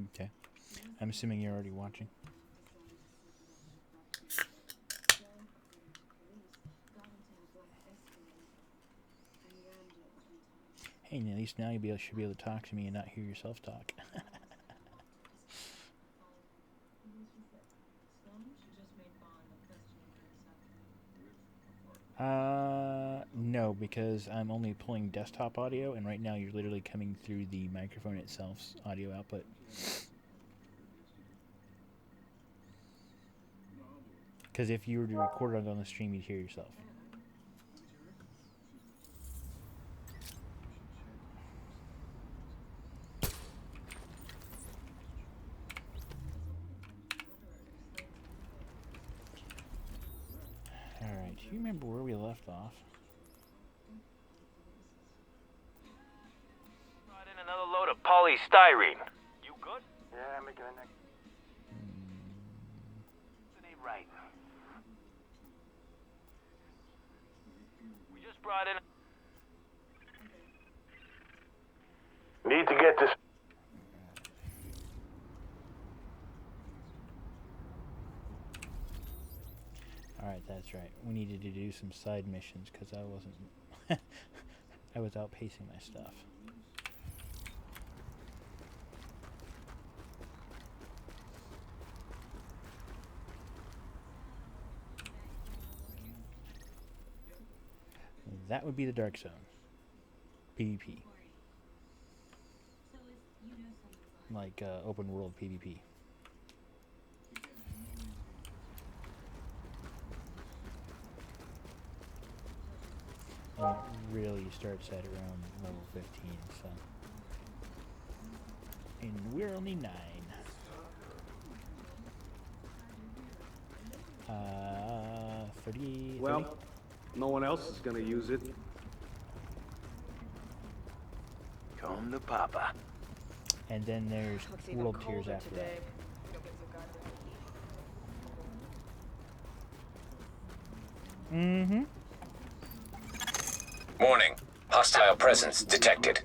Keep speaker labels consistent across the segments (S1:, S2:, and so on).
S1: Okay. I'm assuming you're already watching. Hey, at least now should be able to talk to me and not hear yourself talk. No, because I'm only pulling desktop audio, and right now you're literally coming through the microphone itself's audio output. Because if you were to record it on the stream, you'd hear yourself. Alright, do you remember where we left off?
S2: Brought in another load of polystyrene. You good?
S3: Yeah, I'm making the next.
S2: It ain't right. We just brought in.
S3: Need to get this.
S1: Alright, that's right. We needed to do some side missions because I wasn't. I was outpacing my stuff. That would be the Dark Zone. PvP. Like open world PvP. And it really starts at around level 15, so. And we're only 9. 30.
S4: Well, no one else is gonna use it.
S2: Come to Papa.
S1: And then there's world tiers after that. Mm-hmm.
S5: Warning. Hostile presence detected.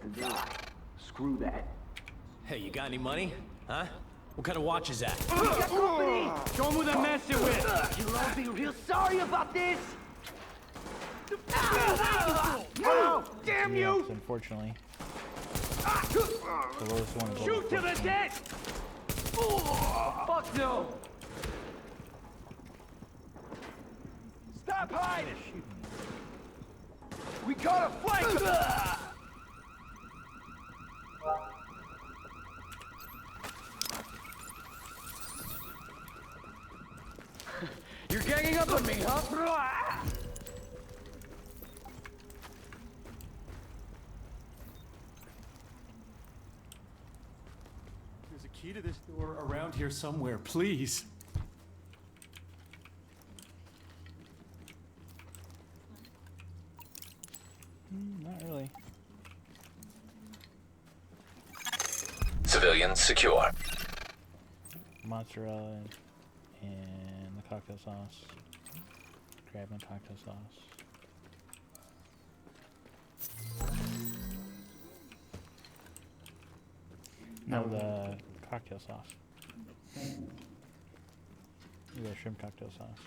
S3: Screw that.
S6: Hey, you got any money? Huh? What kind of watch is that?
S3: Show them who they're messing with. You'll all be real sorry about this. Oh, damn you!
S1: Yes, unfortunately. The lowest one is
S3: Shoot to the dead! Oh, fuck no! Stop hiding! We caught a flank! You're ganging up on me, huh?
S6: There's a key to this door around here somewhere, please.
S1: Not really.
S5: Civilians secure.
S1: Mozzarella and the cocktail sauce. Crab and cocktail sauce. No, the cocktail sauce. The shrimp cocktail sauce.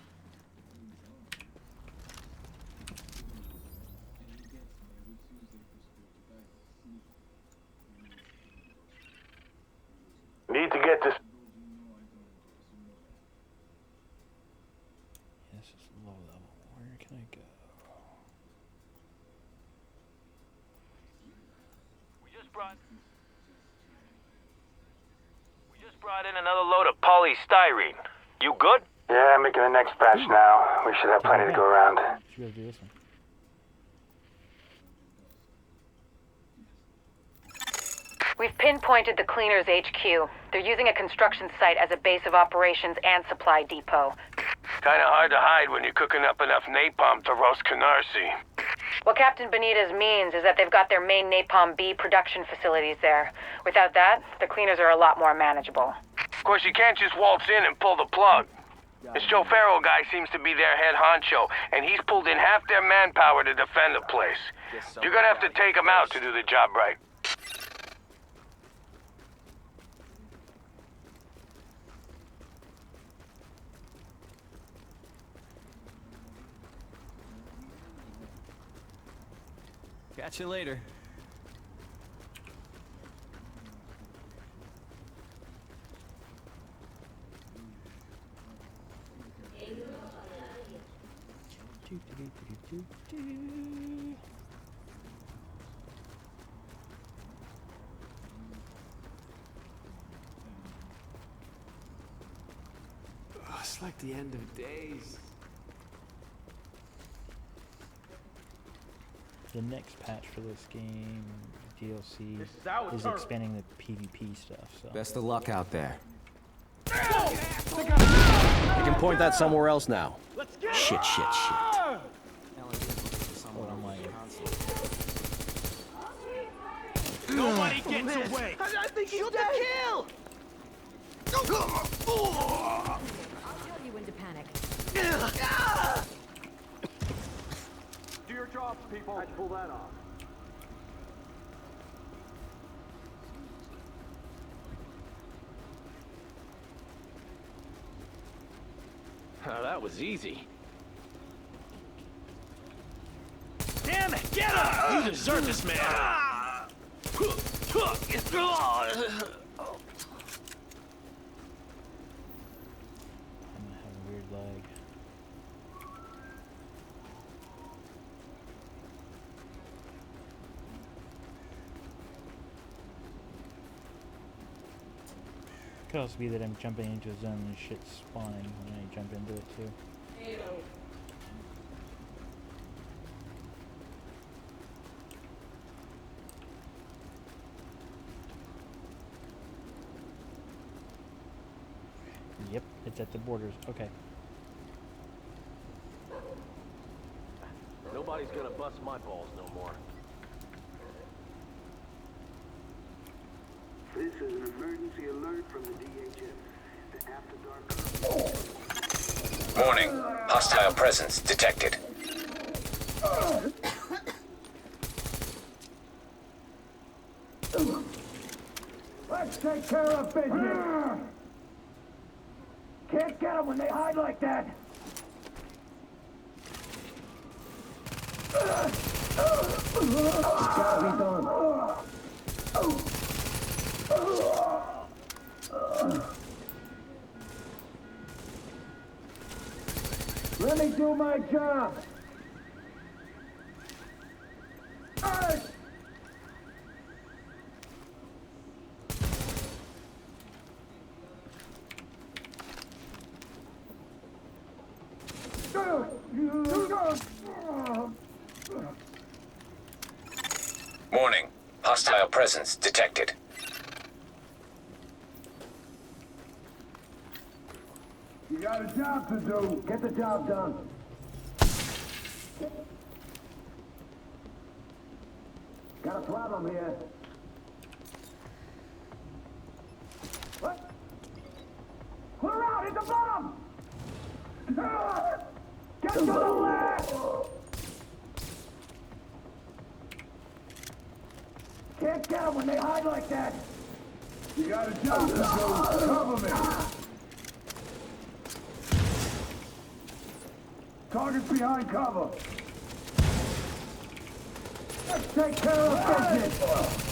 S3: Need to get this.
S1: This is low level. Where can I go?
S2: We just brought in another load of polystyrene. You good?
S3: Yeah, I'm making the next batch now. We should have plenty to go around.
S1: Should be able to do this one.
S7: We've pinpointed the Cleaners HQ. They're using a construction site as a base of operations and supply depot.
S2: Kinda hard to hide when you're cooking up enough napalm to roast Canarsie.
S7: What Captain Benitez means is that they've got their main Napalm B production facilities there. Without that, the Cleaners are a lot more manageable.
S2: Of course, you can't just waltz in and pull the plug. This Joe Farrell guy seems to be their head honcho, and he's pulled in half their manpower to defend the place. You're gonna have to take him out to do the job right.
S6: Catch you later. Oh, it's like the end of days.
S1: The next patch for this game, DLC,
S3: This is our
S1: is
S3: turn.
S1: expanding the PvP stuff. So
S8: Best of luck out there. You can point that somewhere else now.
S3: Let's get
S8: Shit.
S1: oh, I'm like,
S3: Nobody gets away. I think he's dead. Kill.
S9: I'll tell you when to panic.
S3: Do your jobs, people.
S4: How'd you pull that off?
S6: Oh, that was easy.
S3: Damn it! Get him!
S6: You deserve this, man.
S1: I'm gonna have a weird lag. Could also be that I'm jumping into a zone and shit's spawning when I jump into it too. Yep, it's at the borders. Okay.
S6: Nobody's gonna bust my balls no more.
S10: This is an emergency alert from the DHS. The After Dark.
S5: Warning. Hostile presence detected.
S3: Let's take care of business. Can't get them when they hide like that. It's gotta be done. Let me do my job.
S5: Warning. Hostile presence detected.
S3: You got a job to do. Get the job done. Got a problem here. What? Clear out! It's a bomb! Get to the left! Can't get them when they hide like that! You got a job to do. Cover me! Target's behind cover. Let's take care of business.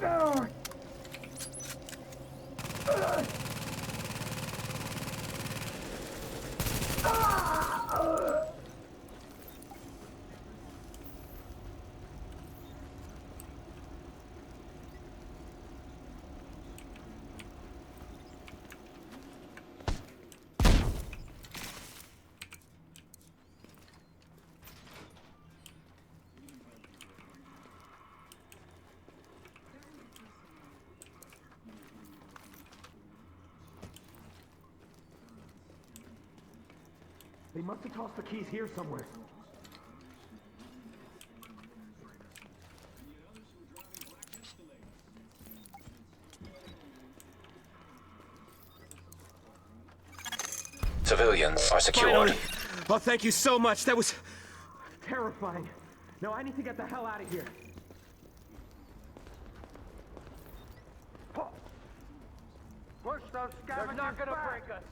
S3: Down. They must have tossed the keys here somewhere.
S5: Civilians are secured.
S8: Finally! Oh, thank you so much. That was
S3: Terrifying. No, I need to get the hell out of here.
S2: Push those scavengers. They're not gonna break us.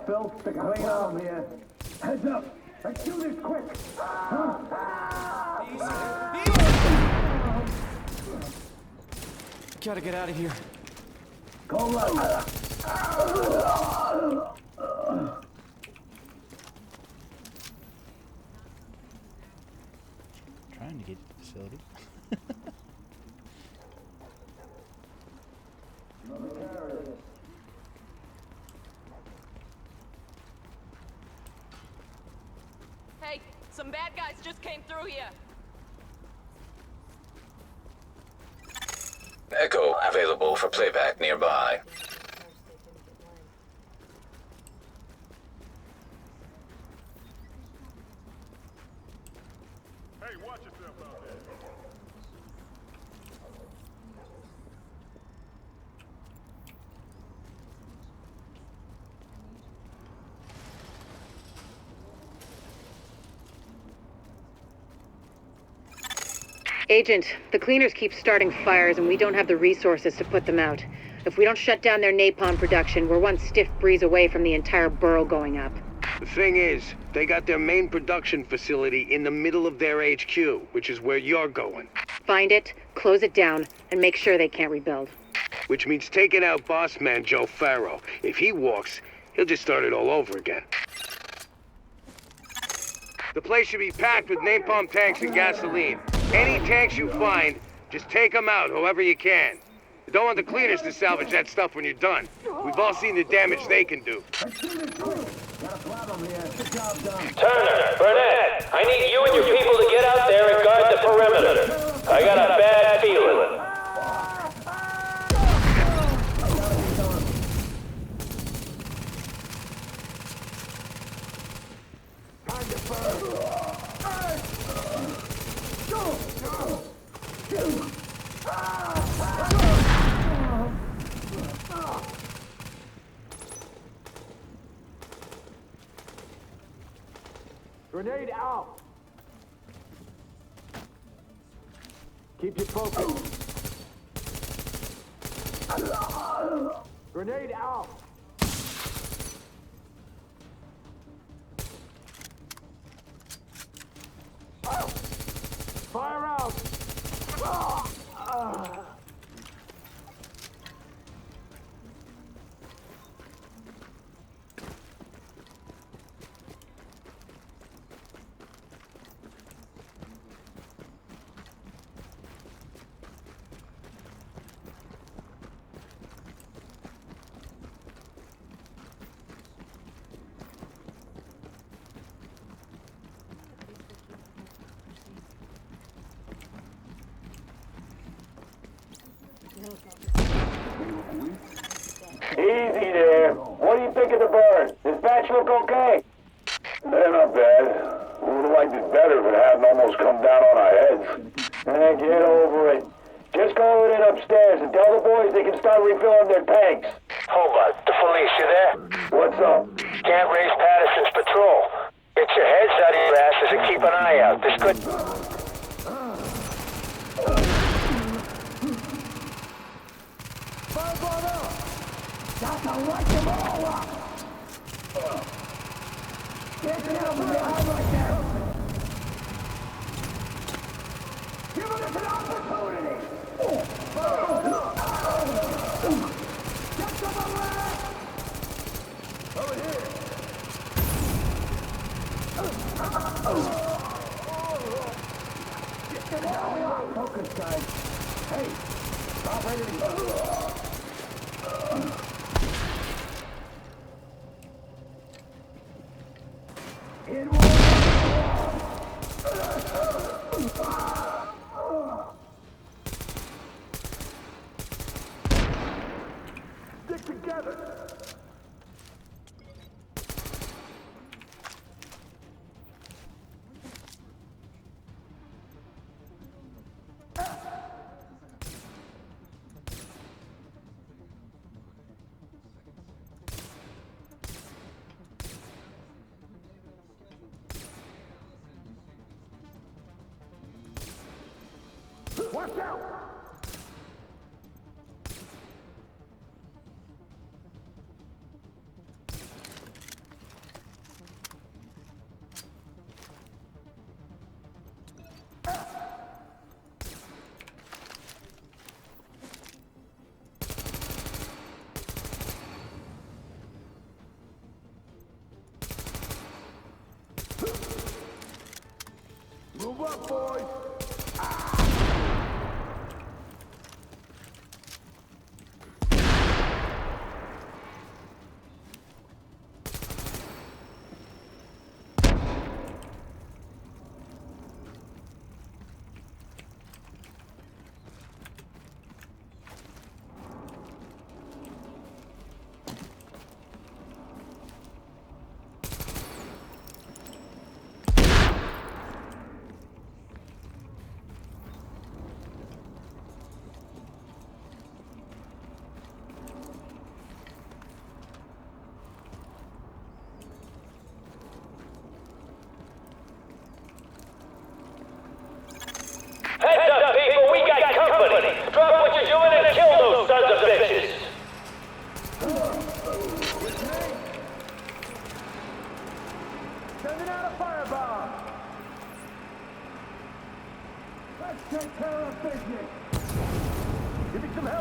S3: filth to clean up here. Heads up. Let's do this quick.
S6: Gotta get out of here.
S3: Go low.
S1: Trying to get to the facility.
S11: Hey, some bad guys just came through here.
S5: Echo available for playback nearby.
S3: Hey, watch yourself out there.
S7: Agent, the cleaners keep starting fires and we don't have the resources to put them out. If we don't shut down their napalm production, we're one stiff breeze away from the entire borough going up.
S2: The thing is, they got their main production facility in the middle of their HQ, which is where you're going.
S7: Find it, close it down, and make sure they can't rebuild.
S2: Which means taking out boss man Joe Farrow. If he walks, he'll just start it all over again. The place should be packed with napalm tanks and gasoline. Any tanks you find, just take them out however you can. You don't want the cleaners to salvage that stuff when you're done. We've all seen the damage they can do.
S3: Let's do this quick. Got a problem here. Good job done.
S12: Turner, Burnett, I need you and your people to get out there and guard the perimeter. I got a bad feeling.
S3: Grenade out. Keep your focus. Grenade out. Fire out.
S12: Easy there. What do you think of the burn? Does batch look okay?
S3: They're not bad. We would have liked it better if it hadn't almost come down on our heads.
S12: Get over it. Just go in upstairs and tell the boys they can start refilling their tanks. Hold on. The police, you there?
S3: What's up?
S12: Can't raise Patterson's patrol. Get your heads out of your asses and keep an eye out. This could...
S3: Got to light them all up! Can't get out from behind like that! Give us an opportunity! Get some of that! Over here! Get the hell out! Focus, guys! Hey! Stop ready to go! Stick together! Watch out!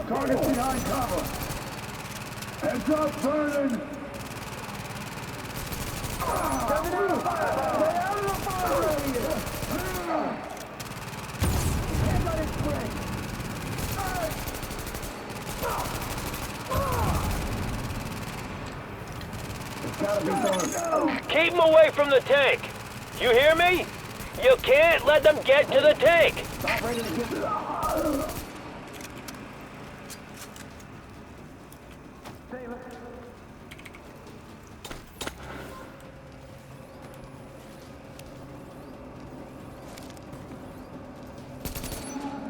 S3: Target's behind cover. Heads up, Vernon! Stay out of the fire area! Can't let it spring! It's gotta be done.
S12: Keep them away from the tank. You hear me? You can't let them get to the tank.
S3: Not ready to get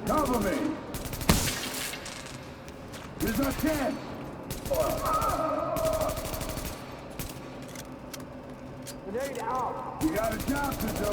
S3: Cover me! Here's our chance! Grenade out! You got a job to do!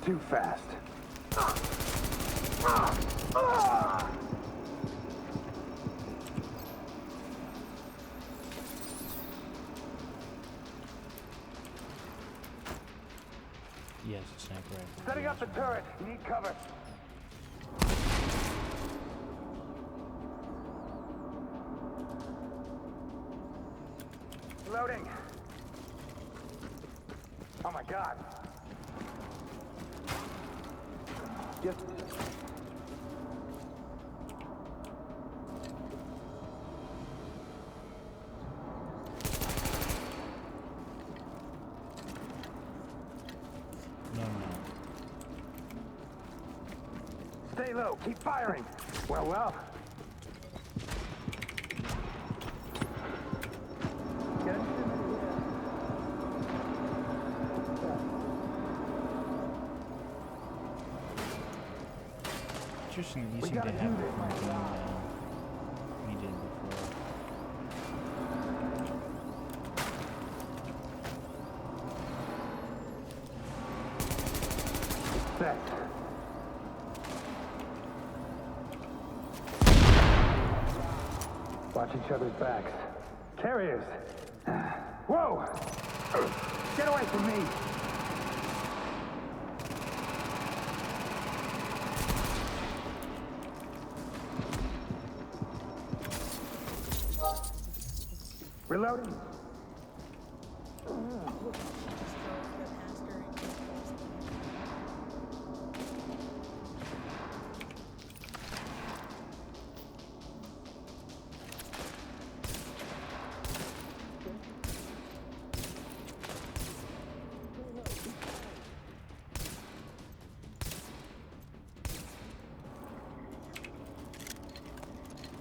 S4: Too fast.
S1: Yes, it's sniper rifle.
S3: Setting up the turret. You need cover. Loading. Oh my God. Just...
S1: No.
S3: Stay low. Keep firing. Well.
S1: Interesting that you seem to have more than we did before.
S3: Set. Watch each other's backs. Carriers! Whoa! Get away from me! Reloading.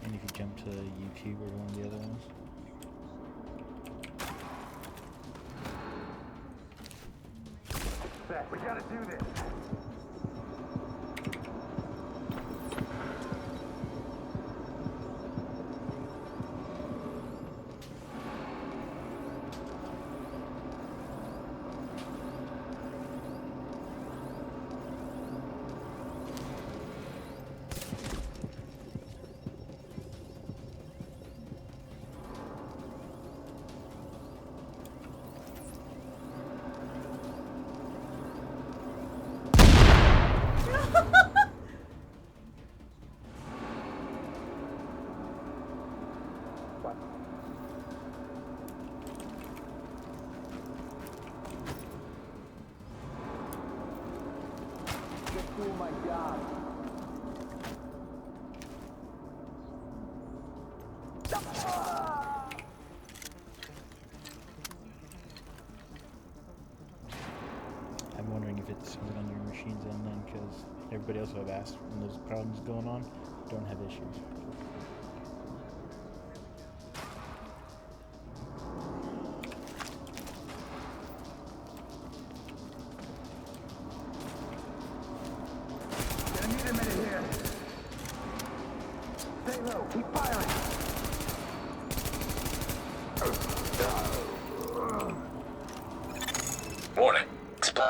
S1: And if you jump to YouTube or one of the other ones.
S3: We gotta do this. Just doing my job.
S1: I'm wondering if it's something on your machine's end then, because everybody else I've asked when those problems going on don't have issues.
S3: I need a minute here. Stay low. Keep firing.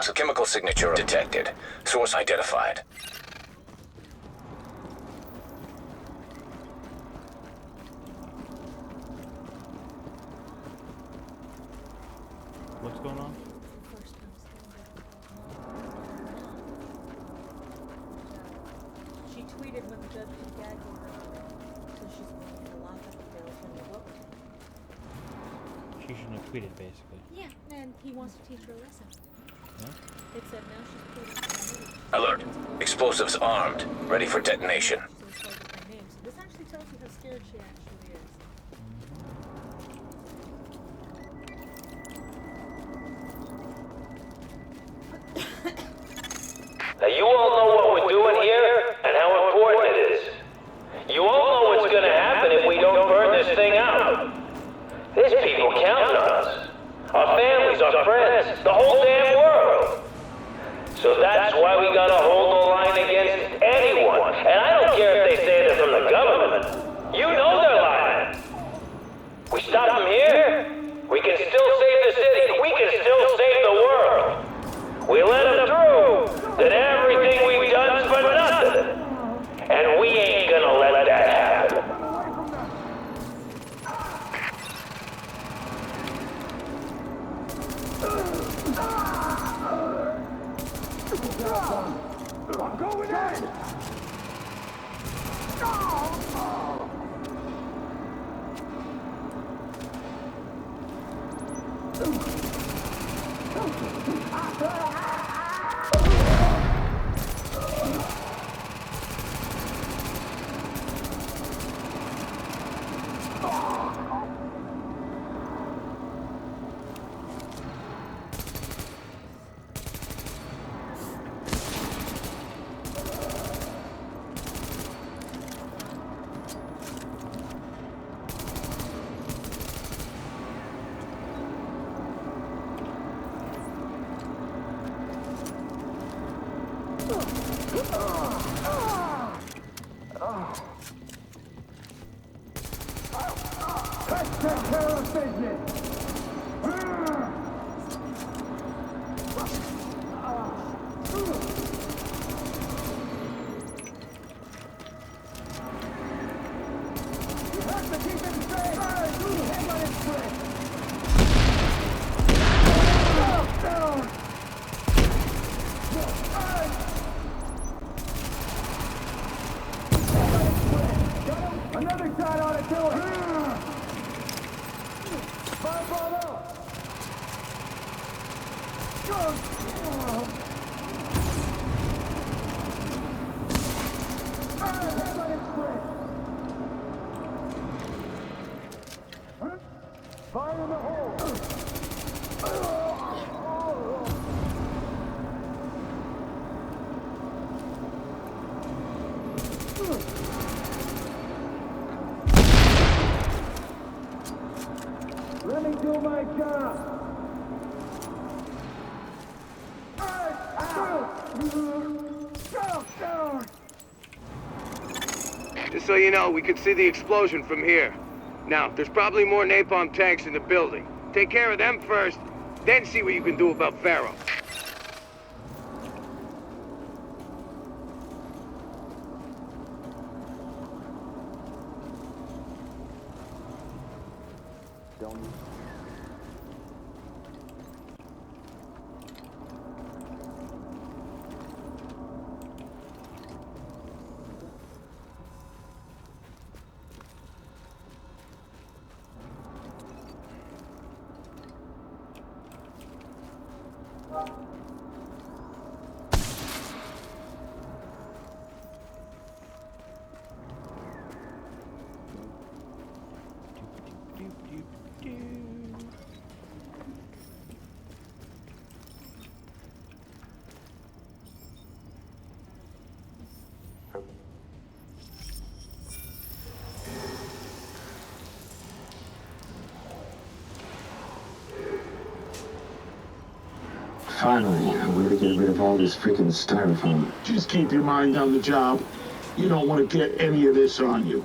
S5: So chemical signature detected. Source identified.
S1: What's going on?
S9: She tweeted when the judge was gagging her, so she's going to lock up if they were from the book.
S1: She shouldn't have tweeted, basically.
S9: Yeah, and he wants to teach her a lesson.
S1: Huh?
S9: It said now she's tweeting.
S5: Alert. Explosives armed. Ready for detonation.
S9: So it's called with her name. So this actually tells you how scared she actually is.
S12: Now you all know what we're doing here and how important it is. You all know what's gonna happen if we don't burn this thing out. There's people counting on us. Our families, our friends, the whole damn world. So that's why we gotta hold the line against anyone. And I don't care if they say they're from the government. You know they're lying. We stop them here, we can still save the city. We can still save the world. We let them through, then everything we've done's for nothing. And we ain't gonna let that happen.
S3: I'm going in! Let's take care of business! You have to keep it straight! Hang on it straight! Down! Another shot on it, do it! Fireball up! Fire in the hole! Let me do my job!
S2: Just so you know, we could see the explosion from here. Now, there's probably more napalm tanks in the building. Take care of them first, then see what you can do about Pharaoh.
S13: Finally, we're to get rid of all this freaking styrofoam.
S14: Just keep your mind on the job. You don't want to get any of this on you.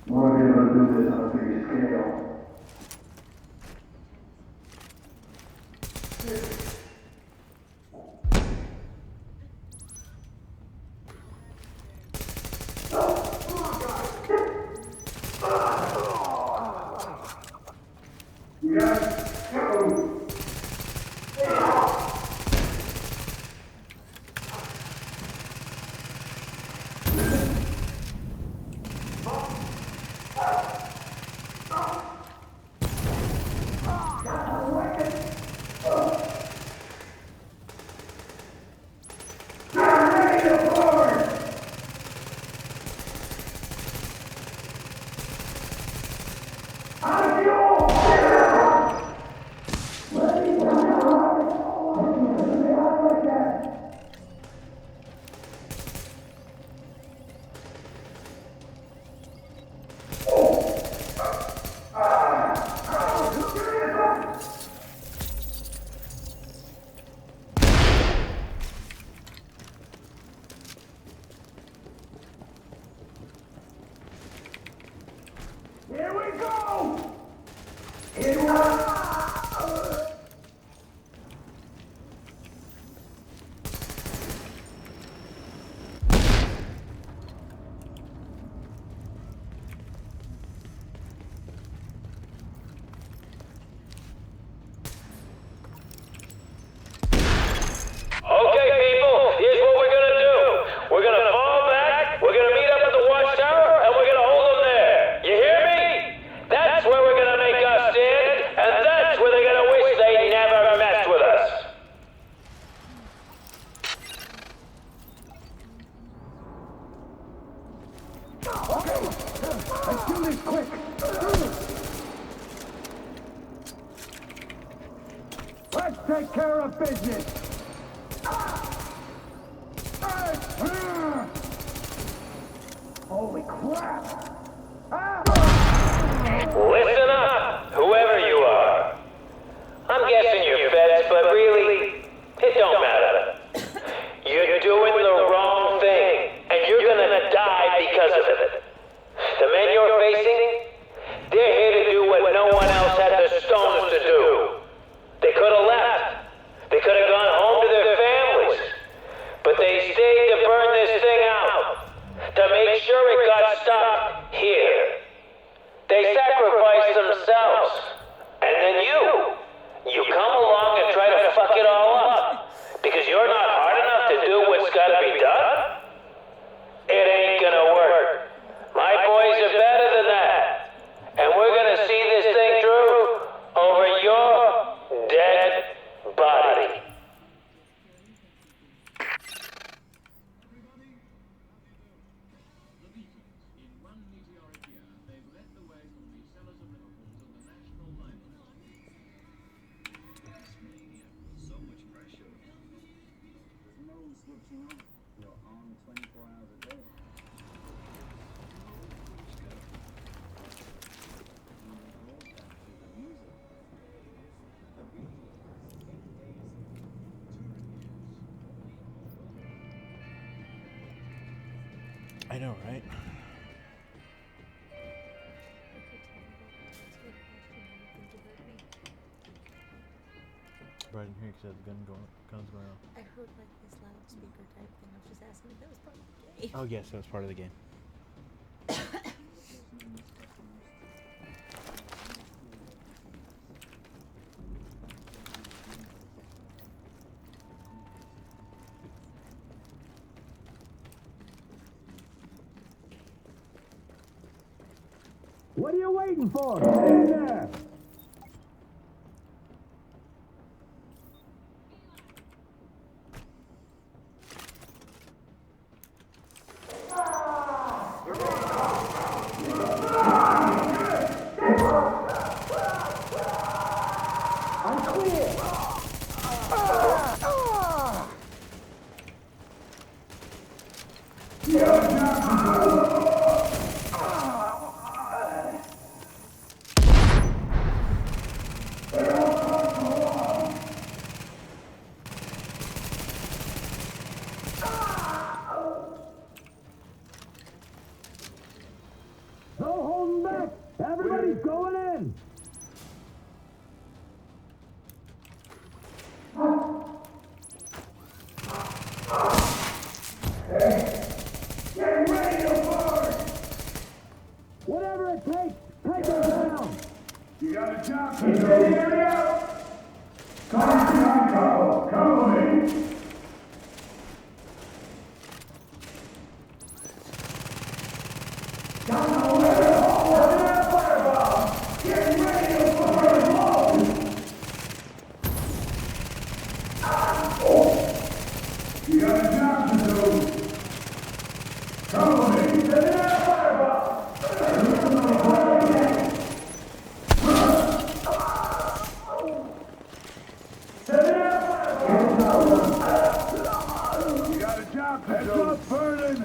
S3: Want to be able to do this on a big scale. Here we go! Here we go!
S12: Okay, people, here's what we're gonna do. We're gonna fall back, we're gonna meet up at the watchtower, and we're gonna hold them there. You hear me? That's where we're gonna make our stand, and that's where they're gonna wish they never messed with us.
S3: Okay, let's do this quick. Let's take care of business. Holy crap!
S12: Listen up, whoever you are. I'm guessing you're feds, but really, it don't matter. You're doing the wrong thing, and you're gonna die because of it. The men you're facing, they're here to do what no one else had the stones to do. They could have left. They could have gone home to their families. But they stayed to burn this thing out, to make sure it got stopped here. They sacrificed themselves. And then you come along and try to fuck it all up, because you're not hard enough to do what's gotta be done? It ain't gonna work. My boys are better than that. And we're gonna see this thing through over your dead body.
S1: I know, right? Right in here, because the guns going off.
S9: I heard like this loudspeaker type thing. I was just asking if that was part of the game.
S1: Oh yes, that was part of the game.
S3: What are you waiting for? Get in there! I'm clear! Falling back! Everybody's going in! Get ready to burn! Whatever it takes, take them down! You got a job to do. He's in the area! Come with me! You got a job to do. Come with me. Set it up, fireball. Set it up, fireball. You got a job to do. Heads up, burning.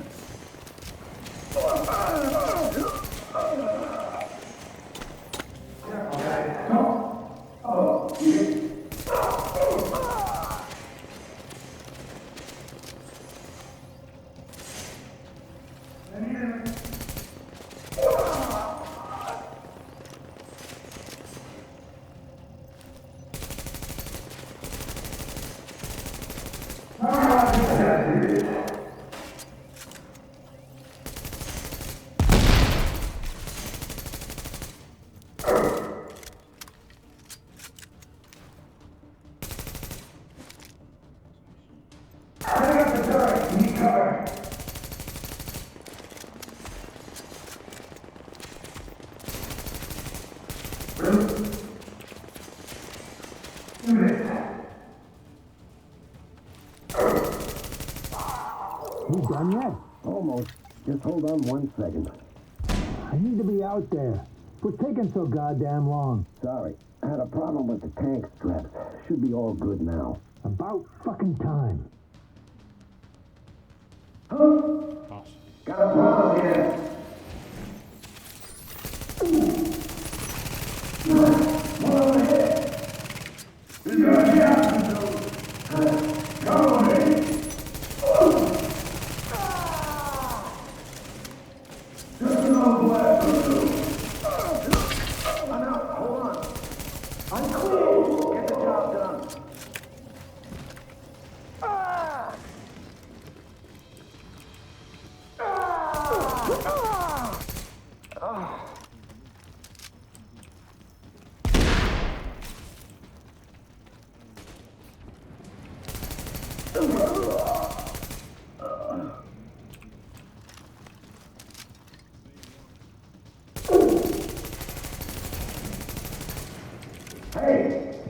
S15: You done yet?
S3: Almost. Just hold on 1 second.
S15: I need to be out there. What's taking so goddamn long?
S3: Sorry. I had a problem with the tank straps. Should be all good now.
S15: About fucking time.
S3: Got a problem here. One over here. You got a job to do. Come with me. Just an old black. I'm out. Hold on. I'm clear. Get the job done. Hey!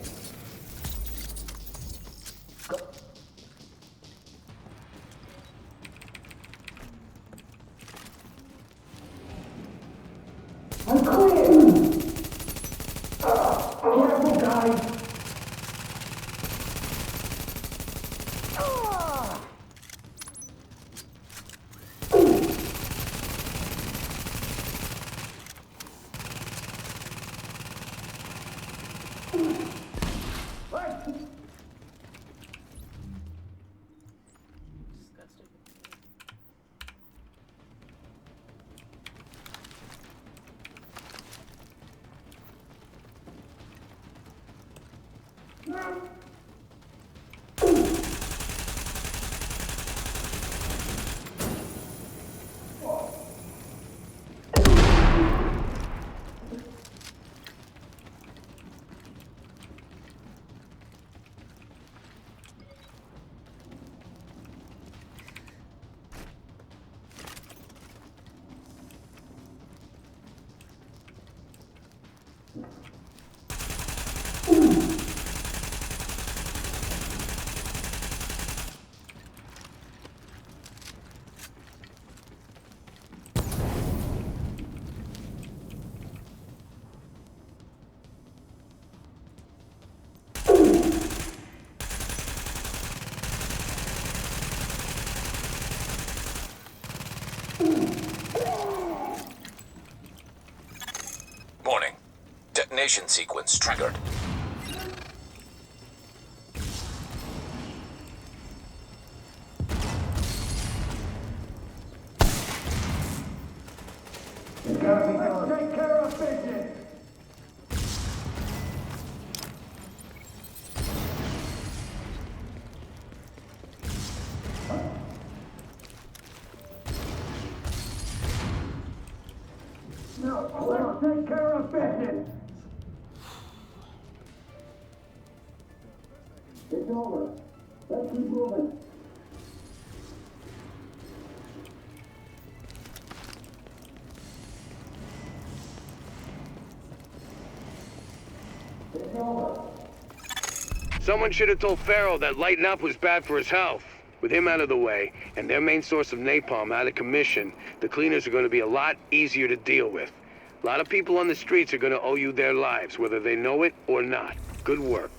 S3: I'm clear! Careful, guys!
S5: Warning. Detonation sequence triggered.
S3: Let's take care of business. No, let's take care of business. It's over. Let's keep moving. It's over.
S2: Someone should have told Farrell that lighting up was bad for his health. With him out of the way, and their main source of napalm out of commission, the cleaners are going to be a lot easier to deal with. A lot of people on the streets are going to owe you their lives, whether they know it or not. Good work.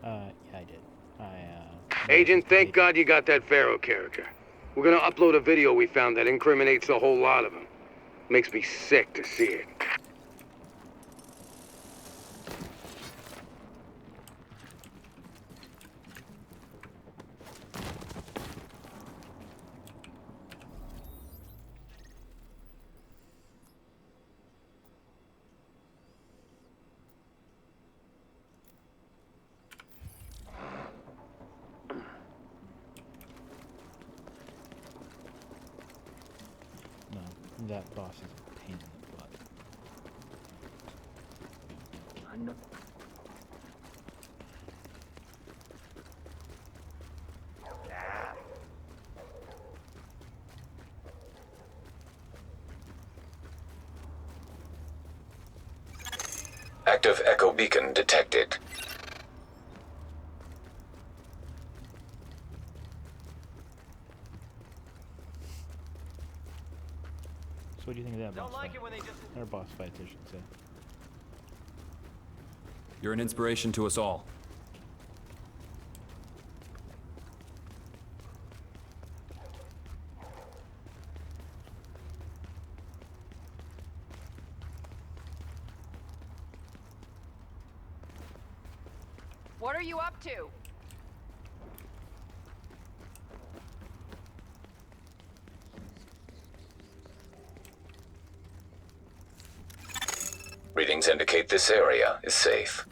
S1: Yeah, I did.
S2: Agent, thank God you got that Farrell character. We're gonna upload a video we found that incriminates a whole lot of them. Makes me sick to see it.
S1: No, that boss is a pain in the butt.
S3: I know.
S5: Active echo beacon detected.
S1: So what do you think of that boss
S6: Don't like
S1: fight?
S6: it when they just...
S1: Or boss fights, I should say.
S16: You're an inspiration to us all.
S11: What are you up to?
S5: Readings indicate this area is safe.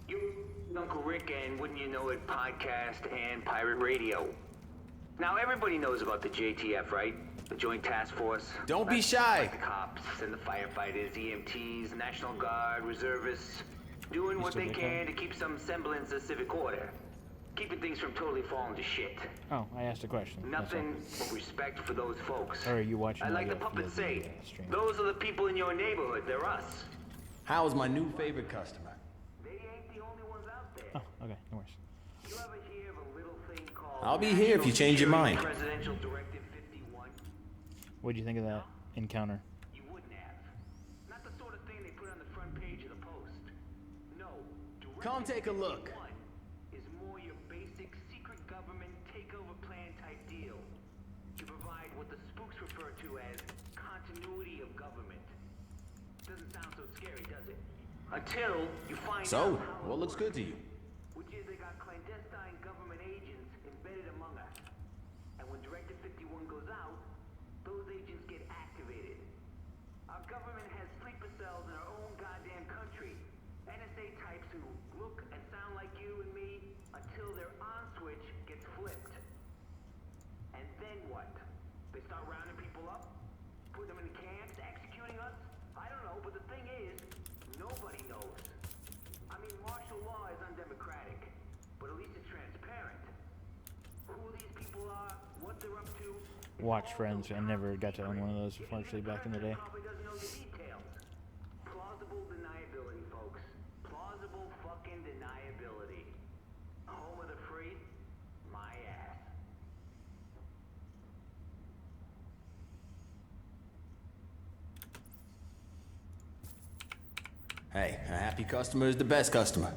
S12: You, Uncle Rick, and wouldn't you know it, podcast and pirate radio. Now everybody knows about the JTF, right? The Joint Task Force.
S6: Don't be
S12: That's
S6: shy.
S12: Like the cops and the firefighters, EMTs, National Guard, reservists, doing what they can to keep some semblance of civic order. Keeping things from totally falling to shit.
S1: Oh, I asked a question.
S12: Nothing but respect for those folks.
S1: Or are you watching
S12: I like
S1: the
S12: the puppets say,
S1: stream?
S12: those are the people in your neighborhood, they're us.
S6: How's my new favorite customer?
S12: They ain't the only ones out there.
S1: Oh, okay, no worries.
S12: You ever hear of a little thing called
S6: I'll be here if you change your mind.
S12: Presidential Directive 51?
S1: What do you think of that encounter?
S12: You wouldn't have. Not the sort of thing they put on the front page of the Post. No.
S6: Come take a look.
S12: Is more your basic secret government takeover plan type deal. To provide what the spooks refer to as continuity of government. Doesn't sound so scary, does it? Until you find
S6: So,
S12: out how
S6: what
S12: it
S6: looks good
S12: works.
S6: to you?
S12: Which is they got clandestine government agents embedded among us. And when Directive 51 goes out, those agents get activated. Our government has sleeper cells in our own goddamn country. NSA types who look and sound like you and me until their on switch gets flipped. And then what? They start rounding people up? Putting them in camps? Executing us? I don't know, but the thing is, nobody knows. I mean, martial law is undemocratic, but at least it's transparent. Who these people are, what they're up to.
S1: Watch Friends. I never got to own one of those, unfortunately, back in the day.
S12: Probably doesn't know the details. fucking deniability. Home of the free? My ass.
S8: Hey, a happy customer is the best customer.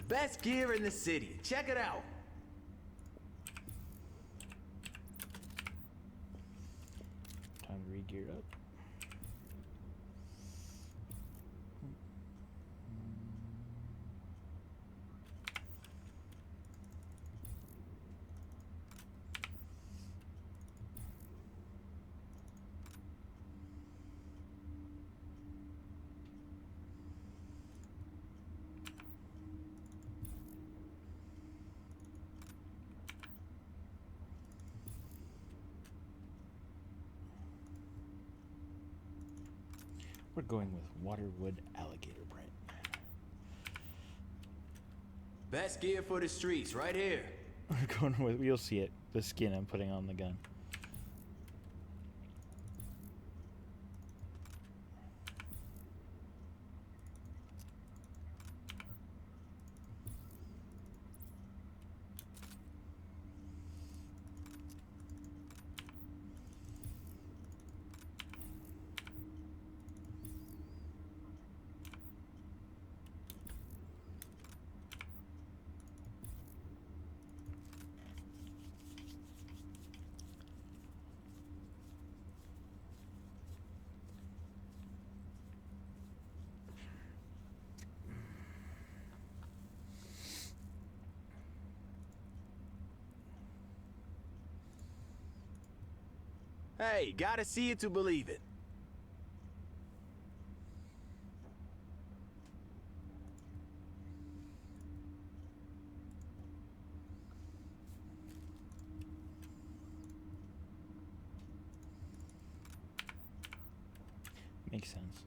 S6: Best gear in the city. Check it out.
S1: Time to re-gear up. We're going with Waterwood alligator print.
S6: Best gear for the streets, right here.
S1: We're going with, you'll see it, the skin I'm putting on the gun.
S6: Hey, gotta see it to believe it.
S1: Makes sense.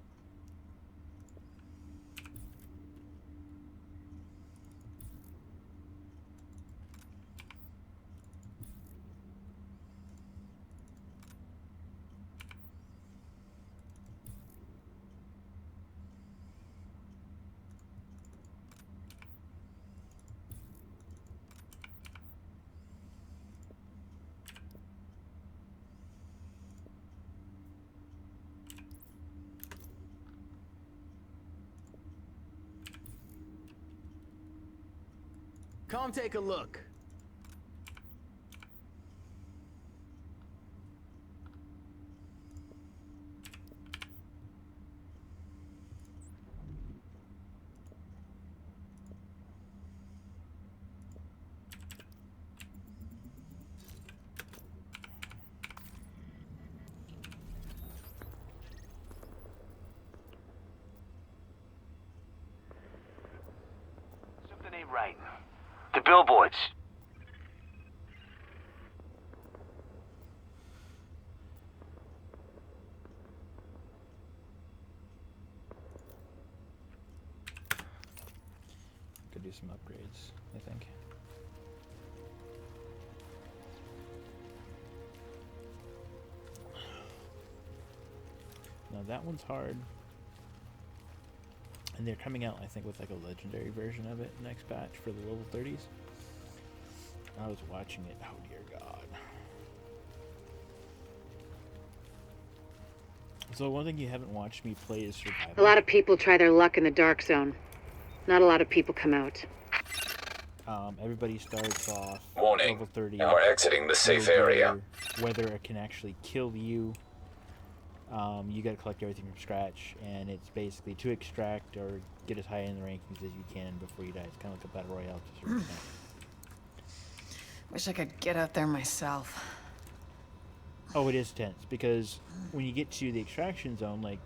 S6: Come take a look.
S12: Something ain't right. The billboards.
S1: Could do some upgrades, I think. Now that one's hard. And they're coming out, I think, with like a legendary version of it next batch for the level 30s. I was watching it. Oh dear God. So one thing you haven't watched me play is Survival.
S7: A lot of people try their luck in the dark zone. Not a lot of people come out.
S1: Everybody starts off
S5: Warning.
S1: level 30.
S5: Now we're exiting the safe
S1: no
S5: area.
S1: matter whether it can actually kill you. You got to collect everything from scratch, and it's basically to extract or get as high in the rankings as you can before you die. It's kind of like a battle royale to a certain extent.
S17: Wish I could get out there myself.
S1: Oh, it is tense because when you get to the extraction zone, like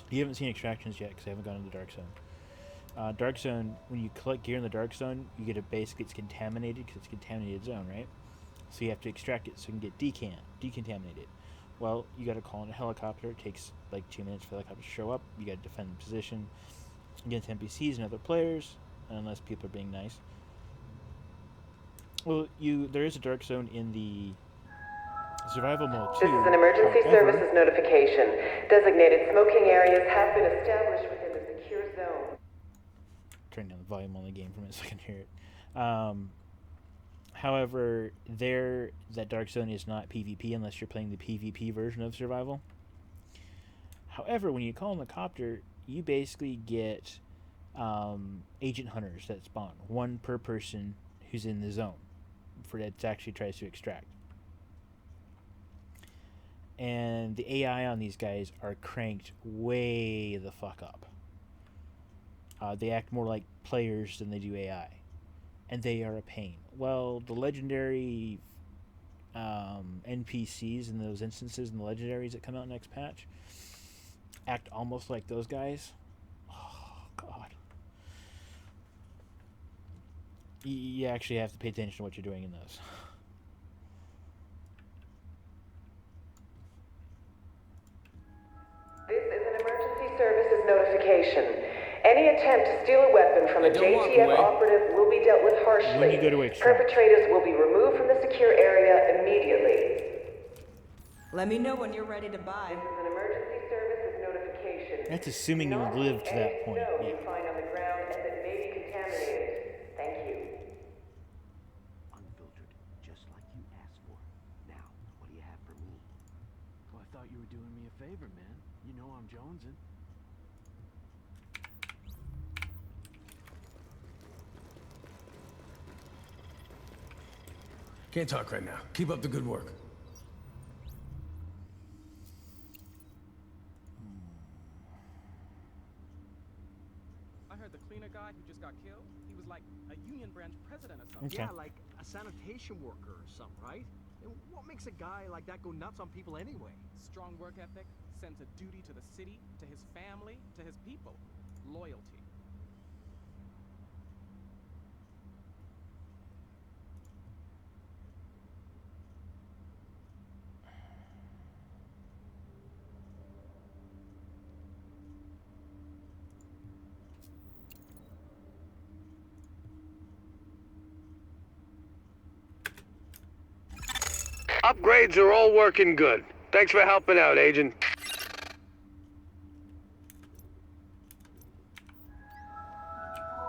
S1: you haven't seen extractions yet because I haven't gone into Dark Zone. Dark Zone, when you collect gear in the Dark Zone, you get basically it's contaminated because it's a contaminated zone, right? So you have to extract it so you can get decontaminate it. Well, you got to call in a helicopter. It takes like 2 minutes for the helicopter to show up. You got to defend the position against NPCs and other players, unless people are being nice. Well, there is a Dark Zone in the survival mode
S18: This
S1: 2.
S18: is an emergency
S1: however,
S18: services notification. Designated smoking areas have been established within the secure zone.
S1: Turn down the volume on the game for a minute so I can hear it. However, that Dark Zone is not PvP unless you're playing the PvP version of survival. However, when you call in the copter, you basically get agent hunters that spawn, one per person who's in the zone for that actually tries to extract. And the AI on these guys are cranked way the fuck up. They act more like players than they do AI, and they are a pain. Well, the legendary NPCs in those instances and the legendaries that come out next patch act almost like those guys. Oh god. You actually have to pay attention to what you're doing in those.
S18: This is an emergency services notification. Any attempt to steal a weapon from a JTF operative will be dealt with harshly.
S1: When you go to extract.
S18: Perpetrators will be removed from the secure area immediately.
S9: Let me know when you're ready to buy.
S18: This is an emergency services notification.
S1: That's assuming you would live to that point. Yeah.
S18: You find on the ground and that may be contaminated. Thank you.
S10: Unfiltered, just like you asked for. Now, what do you have for me?
S4: Well, I thought you were doing me a favor, man. You know I'm jonesing.
S6: Can't talk right now. Keep up the good work.
S19: I heard the cleaner guy who just got killed, he was like a union branch president or something.
S1: Okay.
S20: Yeah, like a sanitation worker or something, right? And what makes a guy like that go nuts on people anyway?
S19: Strong work ethic, sense of duty to the city, to his family, to his people. Loyalty.
S2: Upgrades are all working good. Thanks for helping out, Agent.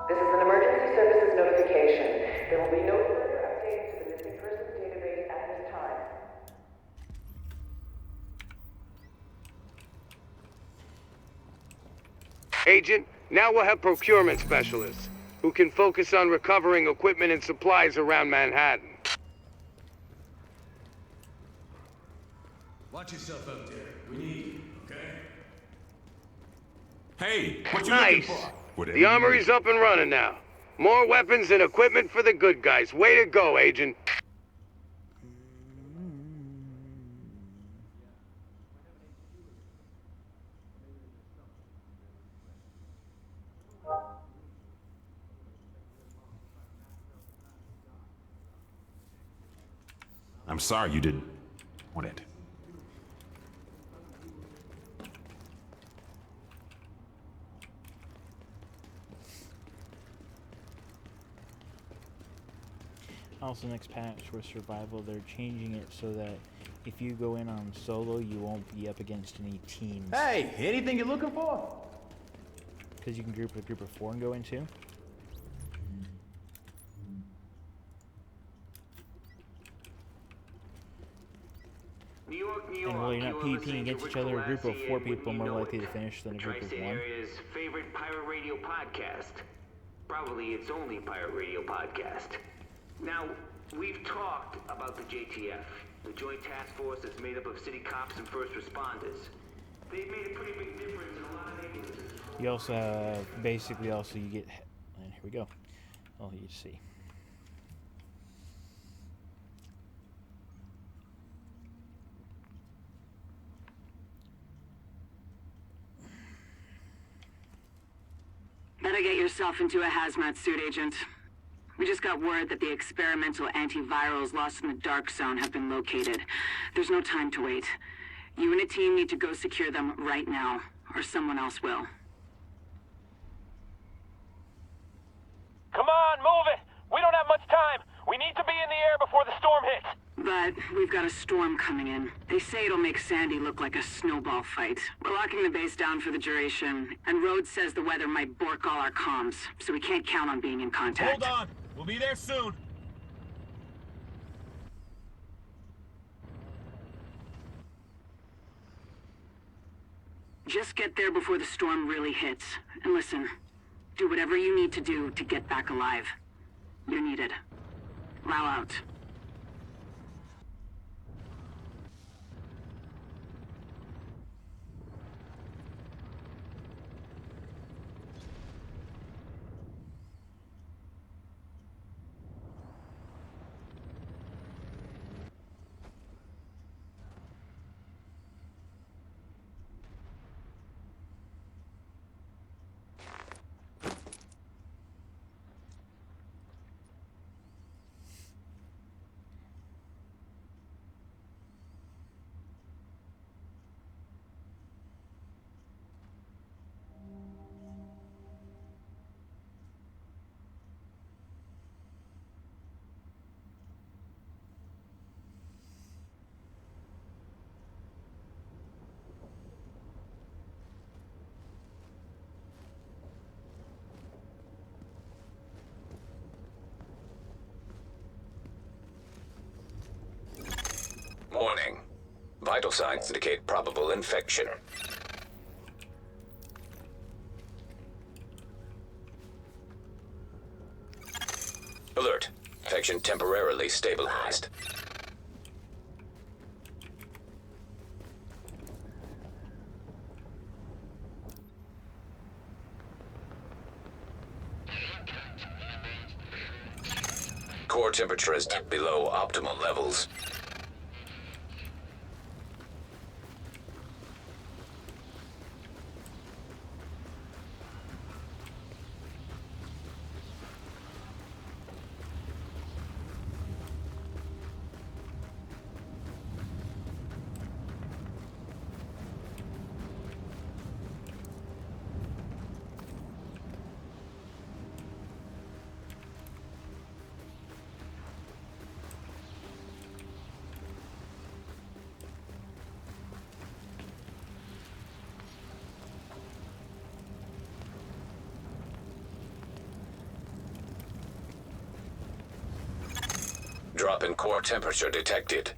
S18: This is an emergency services notification. There will be no further updates to the missing persons database at this time.
S2: Agent, now we'll have procurement specialists who can focus on recovering equipment and supplies around Manhattan.
S6: Watch yourself out there. We need you, okay?
S16: Hey, what you
S2: Nice.
S16: looking for? Whatever
S2: The
S16: you
S2: armory's
S16: need.
S2: up and running now. More weapons and equipment for the good guys. Way to go, Agent.
S16: I'm sorry you didn't want it.
S1: Also, next patch with survival, they're changing it so that if you go in on solo, you won't be up against any teams.
S8: Hey, anything you're looking for?
S1: Because you can group with a group of 4 and go into.
S12: New York, New York.
S1: And while you're not
S12: You are
S1: PvPing
S12: listening
S1: against
S12: to
S1: each other, a
S12: Rick
S1: group of
S12: Galassi
S1: 4
S12: and
S1: people are
S12: Wouldn't
S1: more
S12: You Know
S1: likely
S12: It,
S1: to finish than a
S12: the
S1: group of
S12: Tri-State
S1: 1.
S12: Area's favorite pirate radio podcast. Probably its only pirate radio podcast. Now, we've talked about the JTF, the Joint Task Force that's made up of city cops and first responders. They've made a pretty big difference in a lot of neighborhoods.
S1: You also have, basically also you get, and here we go. I'll let you see.
S21: Better get yourself into a hazmat suit, Agent. We just got word that the experimental antivirals lost in the Dark Zone have been located. There's no time to wait. You and a team need to go secure them right now, or someone else will.
S12: Come on, move it! We don't have much time! We need to be in the air before the storm hits!
S21: But that, we've got a storm coming in. They say it'll make Sandy look like a snowball fight. We're locking the base down for the duration, and Rhodes says the weather might bork all our comms, so we can't count on being in contact.
S13: Hold on! We'll be there soon!
S21: Just get there before the storm really hits. And listen, do whatever you need to do to get back alive. You're needed. Lao out.
S5: Warning. Vital signs indicate probable infection. Alert. Infection temporarily stabilized. Core temperature is below optimal levels. Drop in core temperature detected.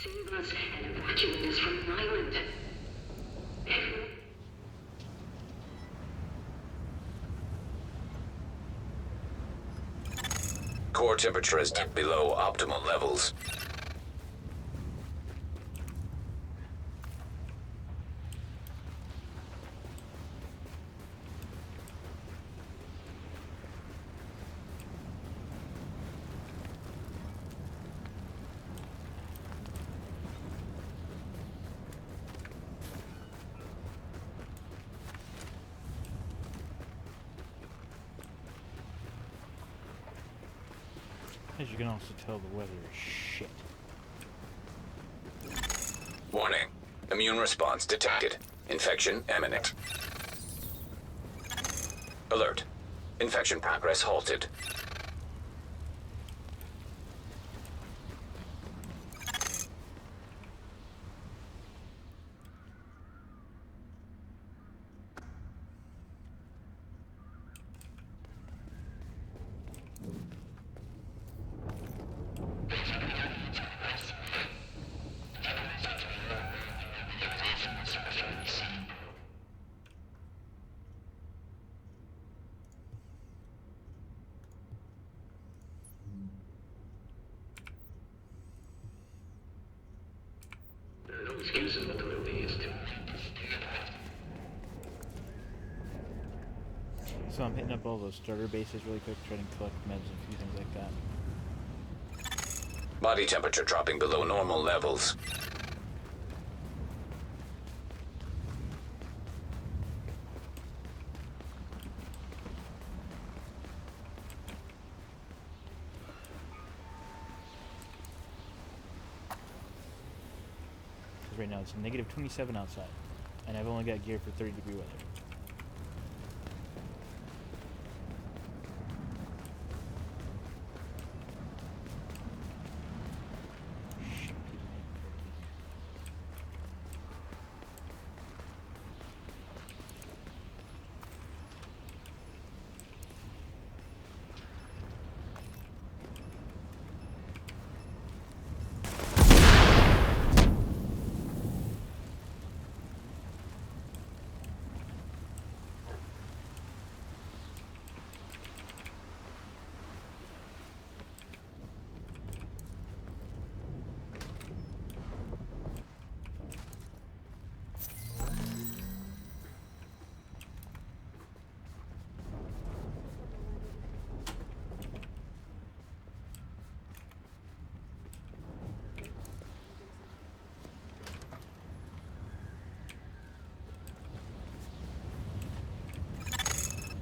S21: Save us and evacuate us from the island.
S5: Core temperature is below optimal levels.
S1: As you can also tell, the weather is shit.
S5: Warning. Immune response detected. Infection imminent. Alert. Infection progress halted.
S1: So I'm hitting up all those starter bases really quick, trying to collect meds and a few things like that.
S5: Body temperature dropping below normal levels.
S1: Right now it's negative 27 outside, and I've only got gear for 30-degree weather.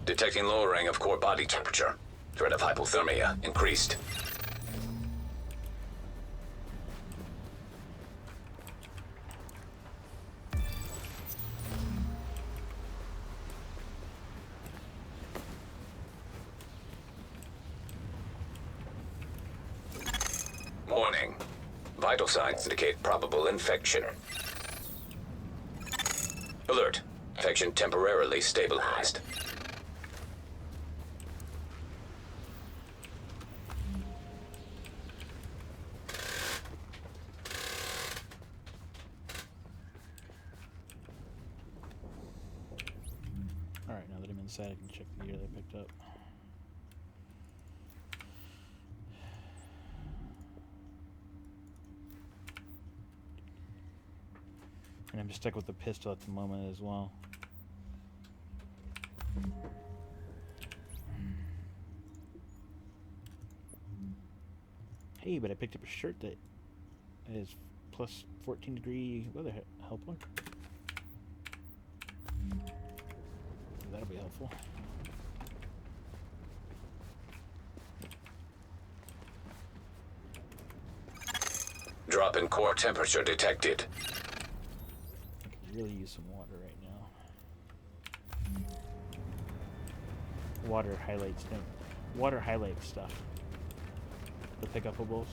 S5: Detecting lowering of core body temperature. Threat of hypothermia increased. Warning. Vital signs indicate probable infection. Alert. Infection temporarily stabilized.
S1: Alright, now that I'm inside, I can check the gear that I picked up. And I'm stuck with the pistol at the moment as well. Hey, but I picked up a shirt that is plus 14-degree weather helper. That'll be helpful.
S5: Drop in core temperature detected.
S1: I could really use some water right now. Water highlights them. Water highlights stuff. The pickupables.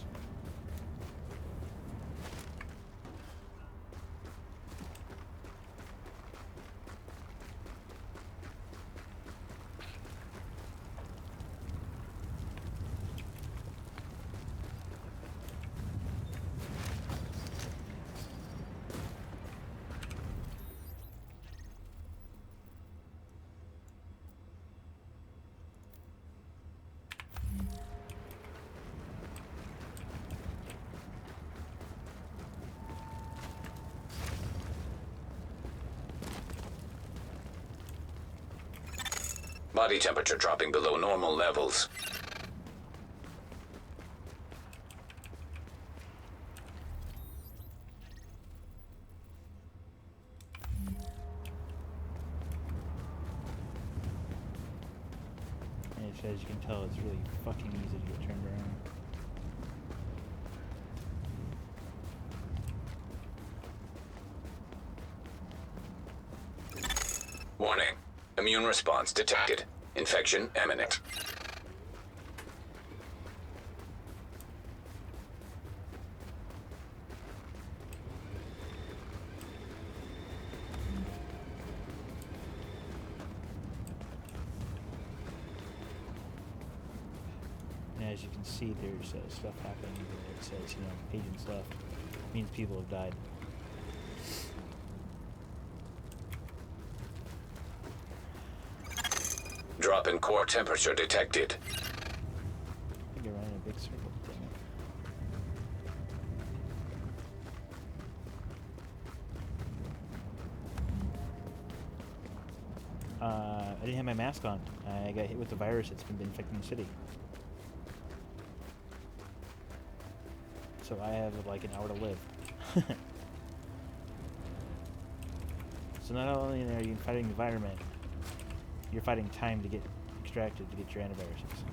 S5: Body temperature dropping below normal levels.
S1: And as you can tell, it's really fucking easy to get turned around.
S5: Warning. Immune response detected. Infection imminent.
S1: And as you can see, there's stuff happening where it says, agent stuff. Means people have died.
S5: Drop in core temperature detected.
S1: I think I ran in a big circle. Damn it. I didn't have my mask on. I got hit with the virus that's been infecting the city. So I have like an hour to live. So not only are you fighting the environment, you're fighting time to get extracted to get your antiviruses.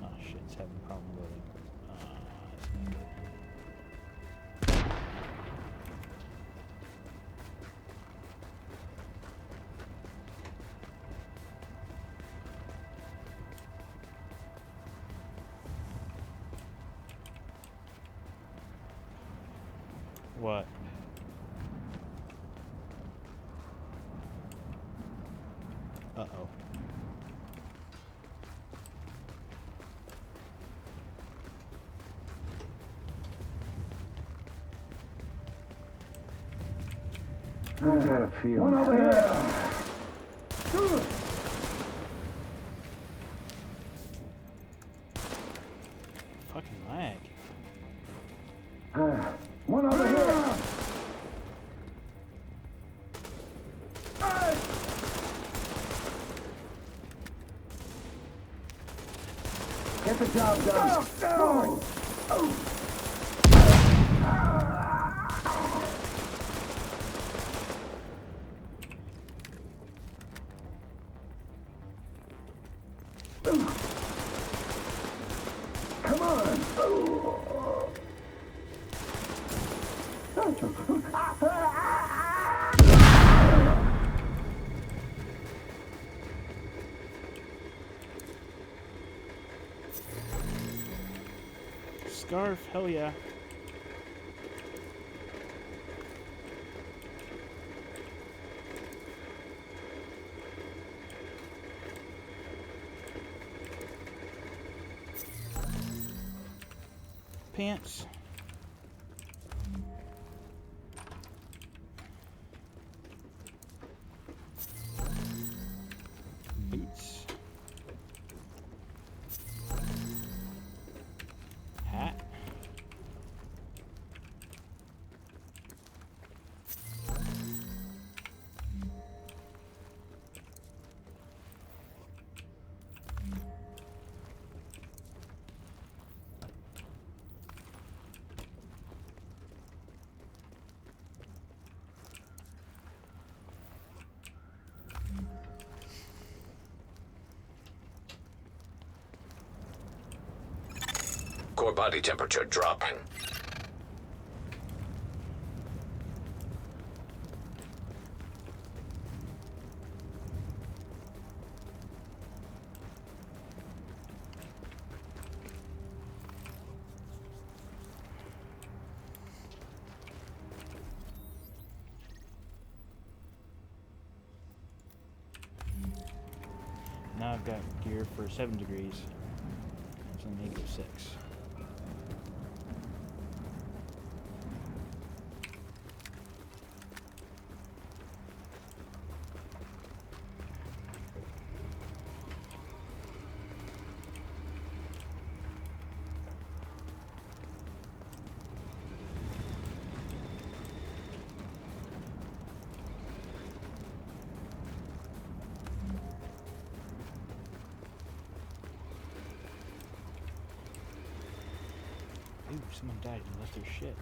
S1: Oh shit, it's having a problem loading. That's not good. What? Uh-oh.
S3: I got a feeling. One over here!
S1: Fucking lag.
S3: One over here! Get the job done. Go! Come on!
S1: Scarf, hell yeah. Pants. Boots. Hat.
S5: Core body temperature dropping.
S1: Now I've got gear for 7 degrees. It's only -6. Ooh, someone died and left their shit.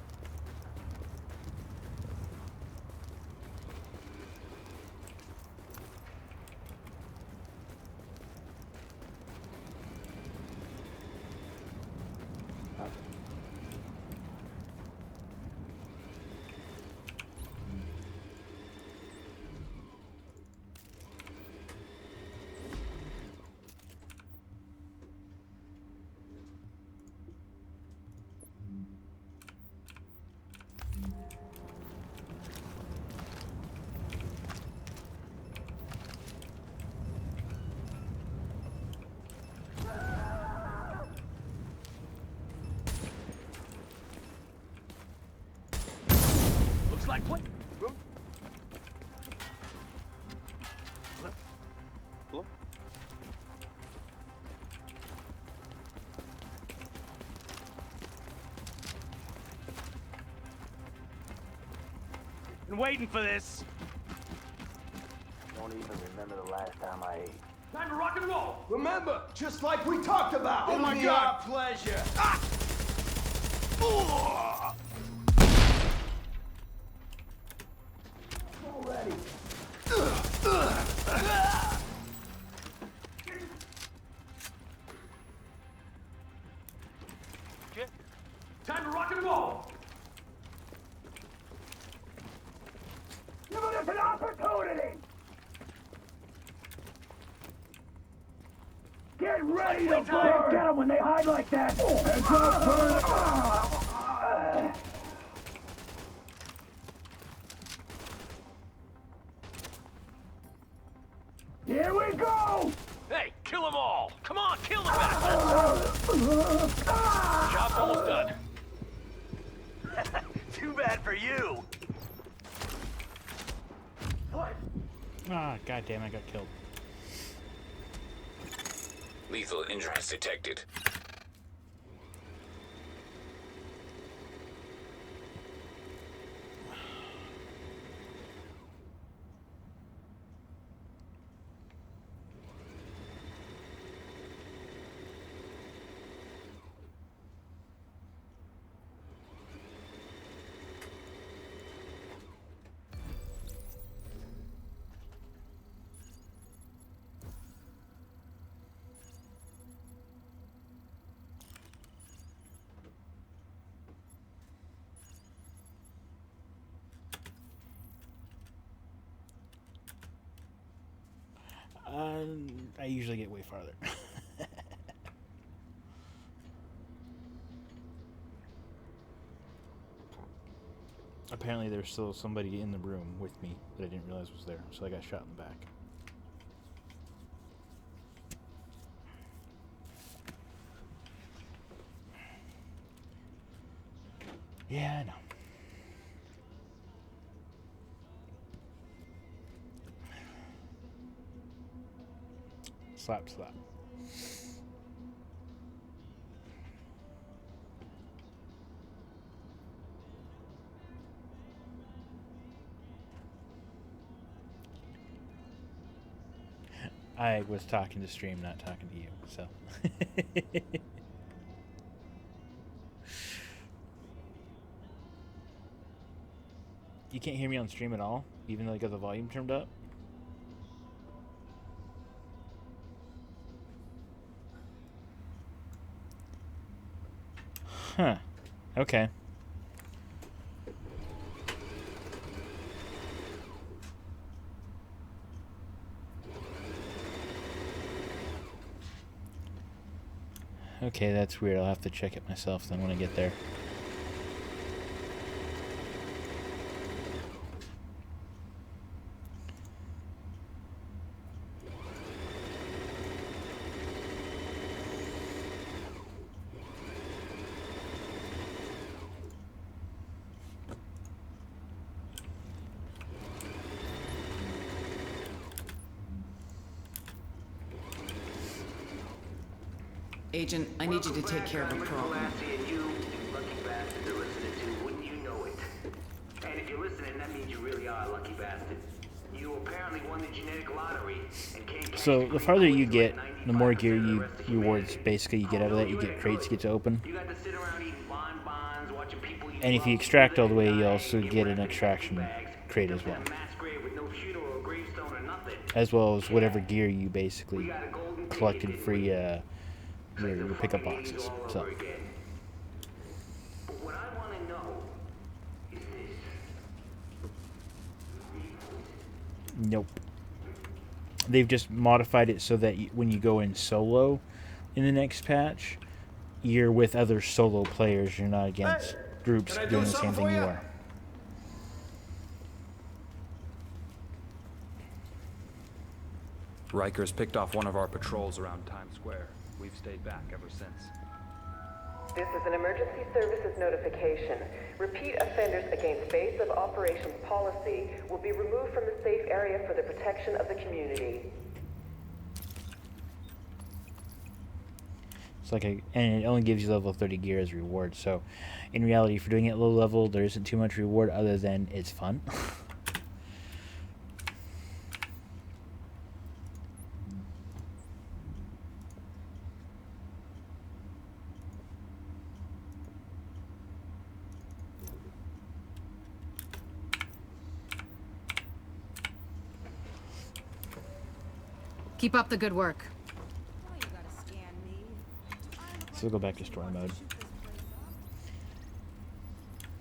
S20: Like what?
S13: Been waiting for this.
S10: Don't even remember the last time I ate.
S3: Time to rock and roll! Remember, just like we talked about!
S13: Oh my
S3: It'll be
S13: God.
S3: our pleasure! Ah! Already. Time to rock and roll! Give us an opportunity! Get ready to burn! Get them when they hide like that! Heads up, burn! Here we go!
S13: Hey, kill them all! Come on, kill the bastards! Job's almost done. Too bad for you.
S1: Ah, goddamn! I got killed.
S5: Lethal injuries detected.
S1: I usually get way farther. Apparently there's still somebody in the room with me that I didn't realize was there, so I got shot in the back. Yeah, I know. Slap, slap. I was talking to stream, not talking to you, so. You can't hear me on stream at all, even though I got the volume turned up? Huh. Okay. Okay, that's weird. I'll have to check it myself then when I get there.
S21: Agent, I need you to take care of a problem.
S10: And if you're listening, that means you really are a lucky bastard. You apparently won the genetic lottery and can't.
S1: So the farther you get, the more gear you rewards basically you get out of that. You get crates you get to open. And if you extract all the way, you also get an extraction crate as well. As well as whatever gear you basically collected free your pickup boxes. So.
S10: What I want to know is this.
S1: Nope. They've just modified it so that when you go in solo in the next patch, you're with other solo players. You're not against groups doing the same thing you are.
S14: Riker's picked off one of our patrols around Times Square. We've stayed back ever since.
S18: This is an emergency services notification. Repeat offenders against base of operations policy will be removed from the safe area for the protection of the community.
S1: It's like and it only gives you level 30 gear as a reward. So, in reality, if you're doing it low level, there isn't too much reward other than it's fun.
S17: Keep up the good work.
S1: So we'll go back to story mode.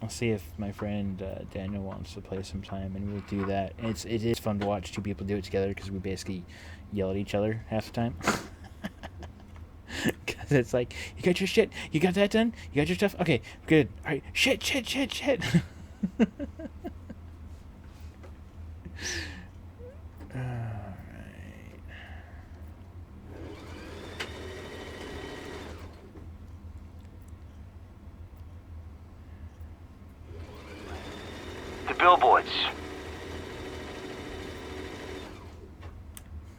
S1: I'll see if my friend Daniel wants to play sometime, and we'll do that. And it is fun to watch two people do it together because we basically yell at each other half the time. Because it's like, you got your shit, you got that done, you got your stuff, okay, good. All right, shit.
S10: The billboards.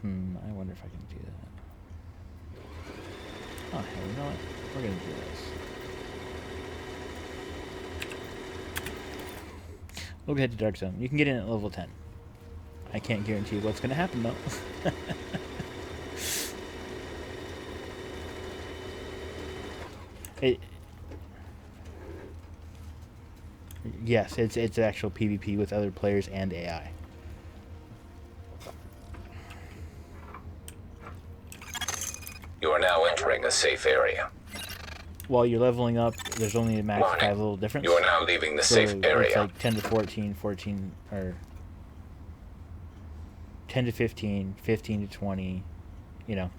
S1: I wonder if I can do that. Oh, hell, you know what? We're gonna do this. We'll head to Dark Zone. You can get in at level 10. I can't guarantee what's gonna happen, though. Yes, it's actual PvP with other players and AI.
S5: You are now entering a safe area.
S1: While you're leveling up, there's only a max 5 level difference.
S5: You are now leaving the safe area.
S1: It's like 10 to 14, 14, or 10 to 15, 15 to 20, you know.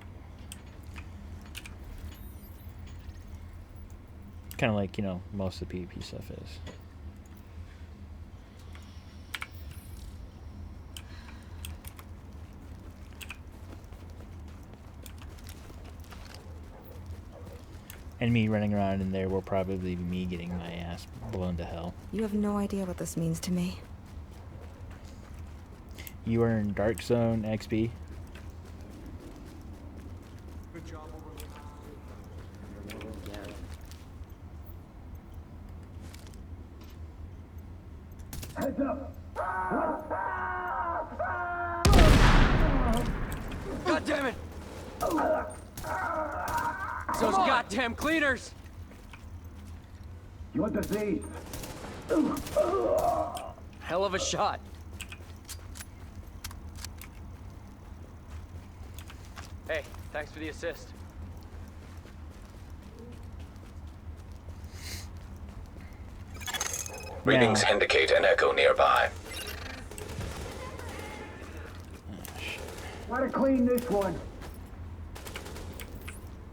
S1: Kind of like, you know, most of the PvP stuff is. And me running around in there will probably be me getting my ass blown to hell.
S15: You have no idea what this means to me.
S1: You earn Dark Zone XP.
S20: Good job.
S3: Heads up!
S13: God damn it! Those goddamn cleaners!
S3: You're diseased.
S13: Hell of a shot. Hey, thanks for the assist.
S5: Readings indicate an echo nearby.
S3: Gotta clean this one.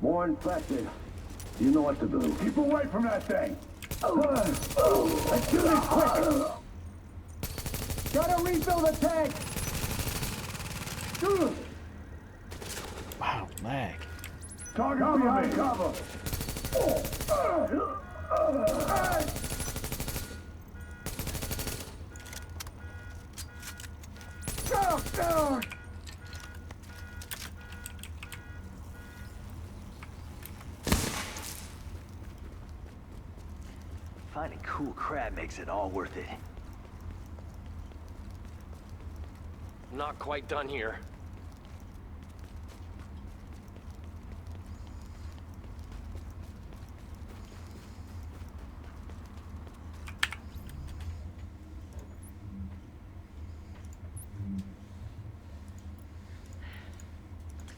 S3: More infected. You know what to do. Keep away from that thing. Let's do this quick. Gotta refill the tank.
S1: Wow, lag.
S3: Target behind cover. Go.
S4: Finding cool crab makes it all worth it.
S13: Not quite done here.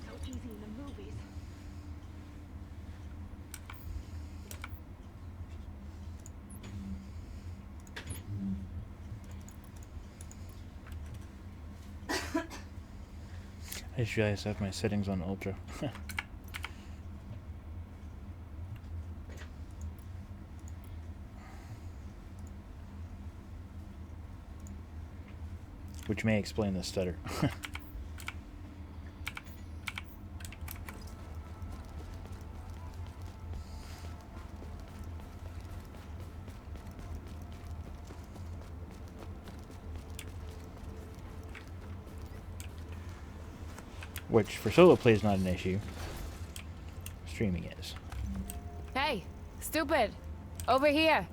S9: So easy in the movies.
S1: I just realized I have my settings on ultra. Which may explain the stutter. Which, for solo play, is not an issue. Streaming is.
S11: Stupid! Over here!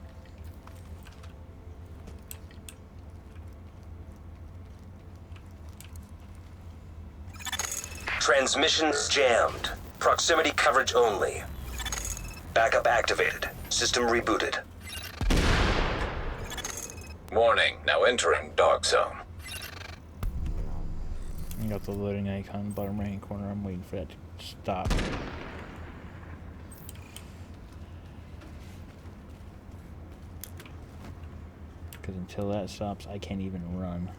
S22: Transmissions jammed. Proximity coverage only. Backup activated. System rebooted.
S5: Warning, now entering Dark Zone.
S1: I got the loading icon in the bottom right hand corner. I'm waiting for that to stop. Because until that stops, I can't even run.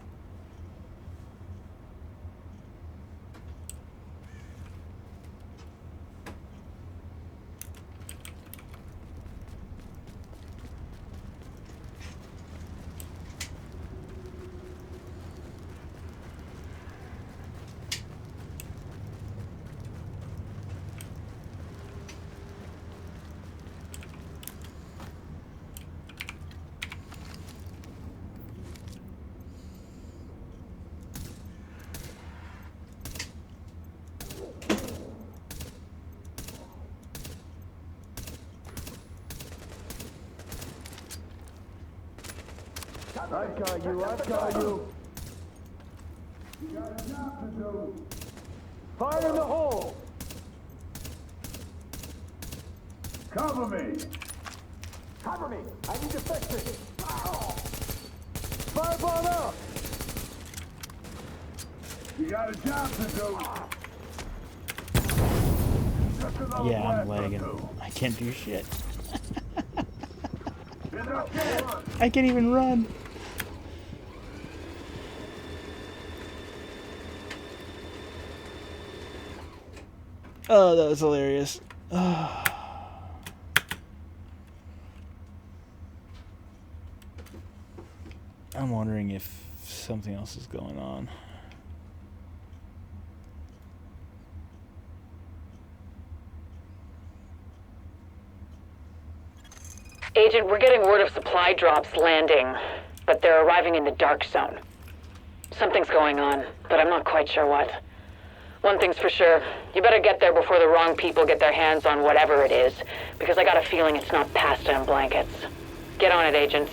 S3: I've got you, I've got you. You got a job to do. Fire in the hole. Cover me. Cover me. I need to fix it. Fireball up. You got a job to do.
S1: Yeah, I'm lagging. I can't do shit. I can't even run. Oh, that was hilarious. I'm wondering if something else is going on.
S7: Agent, we're getting word of supply drops landing, but they're arriving in the Dark Zone. Something's going on, but I'm not quite sure what. One thing's for sure, you better get there before the wrong people get their hands on whatever it is, because I got a feeling it's not pasta and blankets. Get on it, Agent.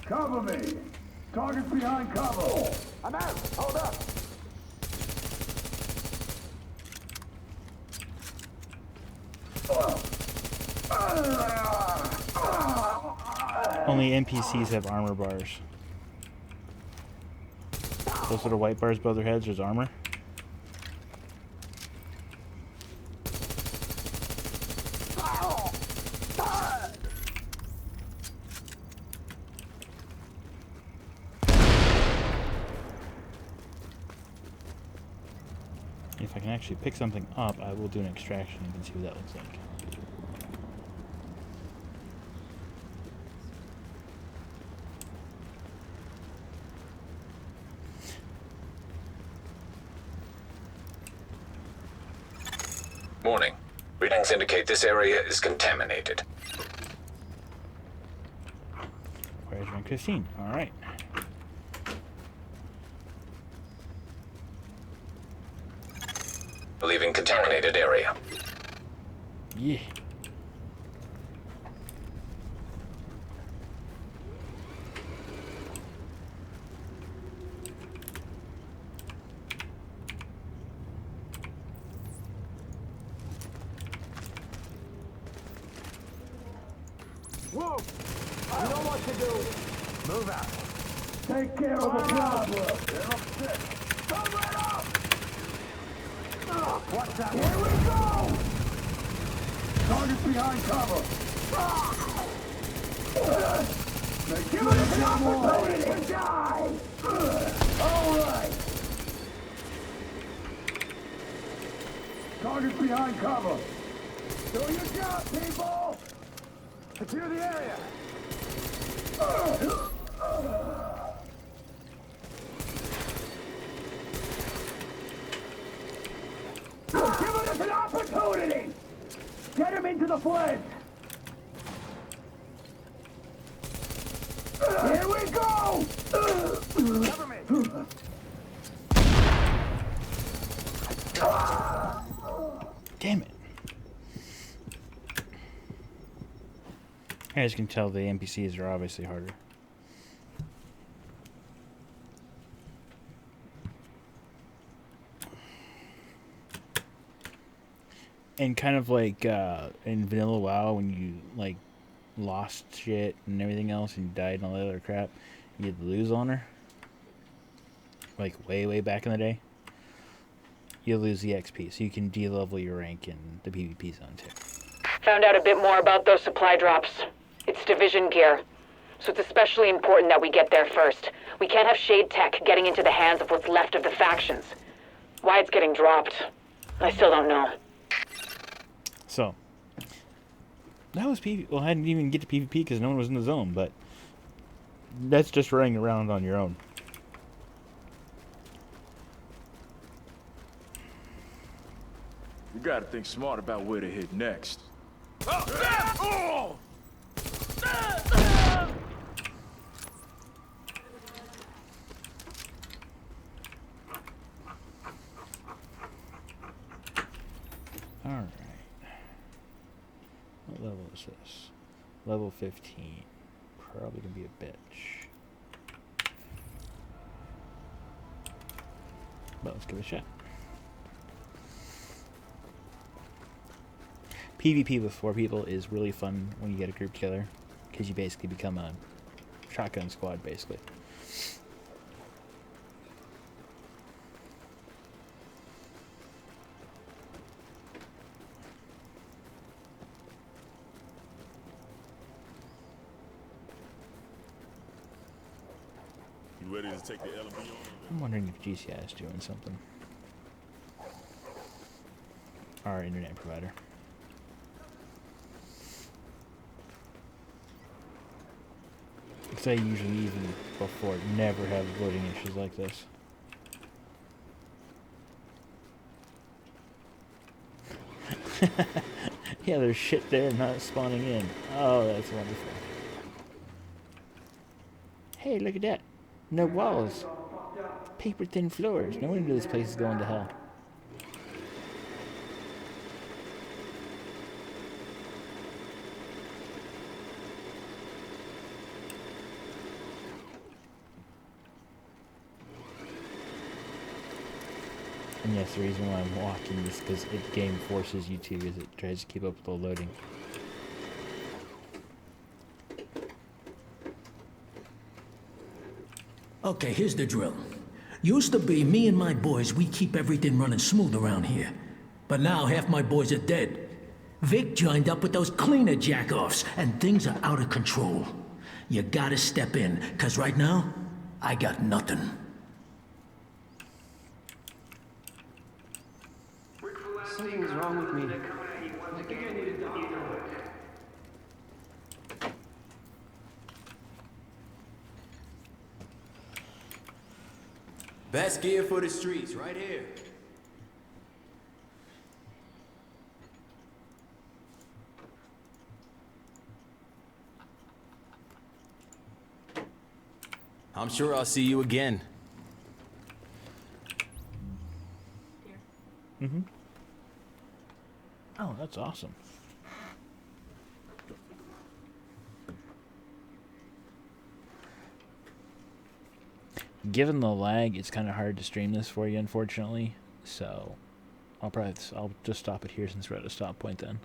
S3: Cover me! Target's behind cover! I'm out! Hold up!
S1: Only NPCs have armor bars. Those little white bars above their heads is armor. If I can actually pick something up, I will do an extraction and see what that looks like.
S5: Warning. Readings indicate this area is contaminated.
S1: Where's rank 15? Alright.
S5: Leaving contaminated area.
S1: Yeah.
S3: Whoa! You know what to do. Move out. Take care of the problem. They're upset. Cover it up! What's that? Here we go! Target's behind cover. Give us an opportunity to die! All right! Target's behind cover. Do your job, people! Secure the area! Give us an opportunity! Get him into the flint! Here we go!
S1: Damn it. As you can tell, the NPCs are obviously harder. And kind of like in Vanilla WoW, when you like lost shit and everything else and you died and all that other crap, you had to lose honor. Like way back in the day. You'll lose the XP, so you can de-level your rank in the PvP zone too.
S7: Found out a bit more about those supply drops. It's division gear, so it's especially important that we get there first. We can't have Shade Tech getting into the hands of what's left of the factions. Why it's getting dropped, I still don't know.
S1: So, that was PvP. Well, I didn't even get to PvP because no one was in the zone, but that's just running around on your own.
S6: You gotta think smart about where to hit next.
S1: Alright. What level is this? Level 15. Probably gonna be a bitch. But let's give it a shot. PvP with 4 people is really fun when you get a group together, because you basically become a shotgun squad, basically.
S6: You ready to take the LB on?
S1: I'm wondering if GCI is doing something. Our internet provider. Because I usually, even before, never have loading issues like this. Yeah, there's shit there not spawning in. Oh, that's wonderful. Hey, look at that. No walls. Paper thin floors. No wonder this place is going to hell. And yes, the reason why I'm walking is because the game forces you to, as it tries to keep up with the loading.
S19: Okay, here's the drill. Used to be me and my boys, we keep everything running smooth around here. But now half my boys are dead. Vic joined up with those cleaner jackoffs, and things are out of control. You gotta step in, 'cause right now, I got nothing.
S4: Something's wrong with me. I think I need a doctor.
S23: Best gear for the streets, right here. I'm sure I'll see you again.
S1: Mm-hmm. Oh, that's awesome. Given the lag, it's kind of hard to stream this for you, unfortunately. So, I'll just stop it here since we're at a stop point then.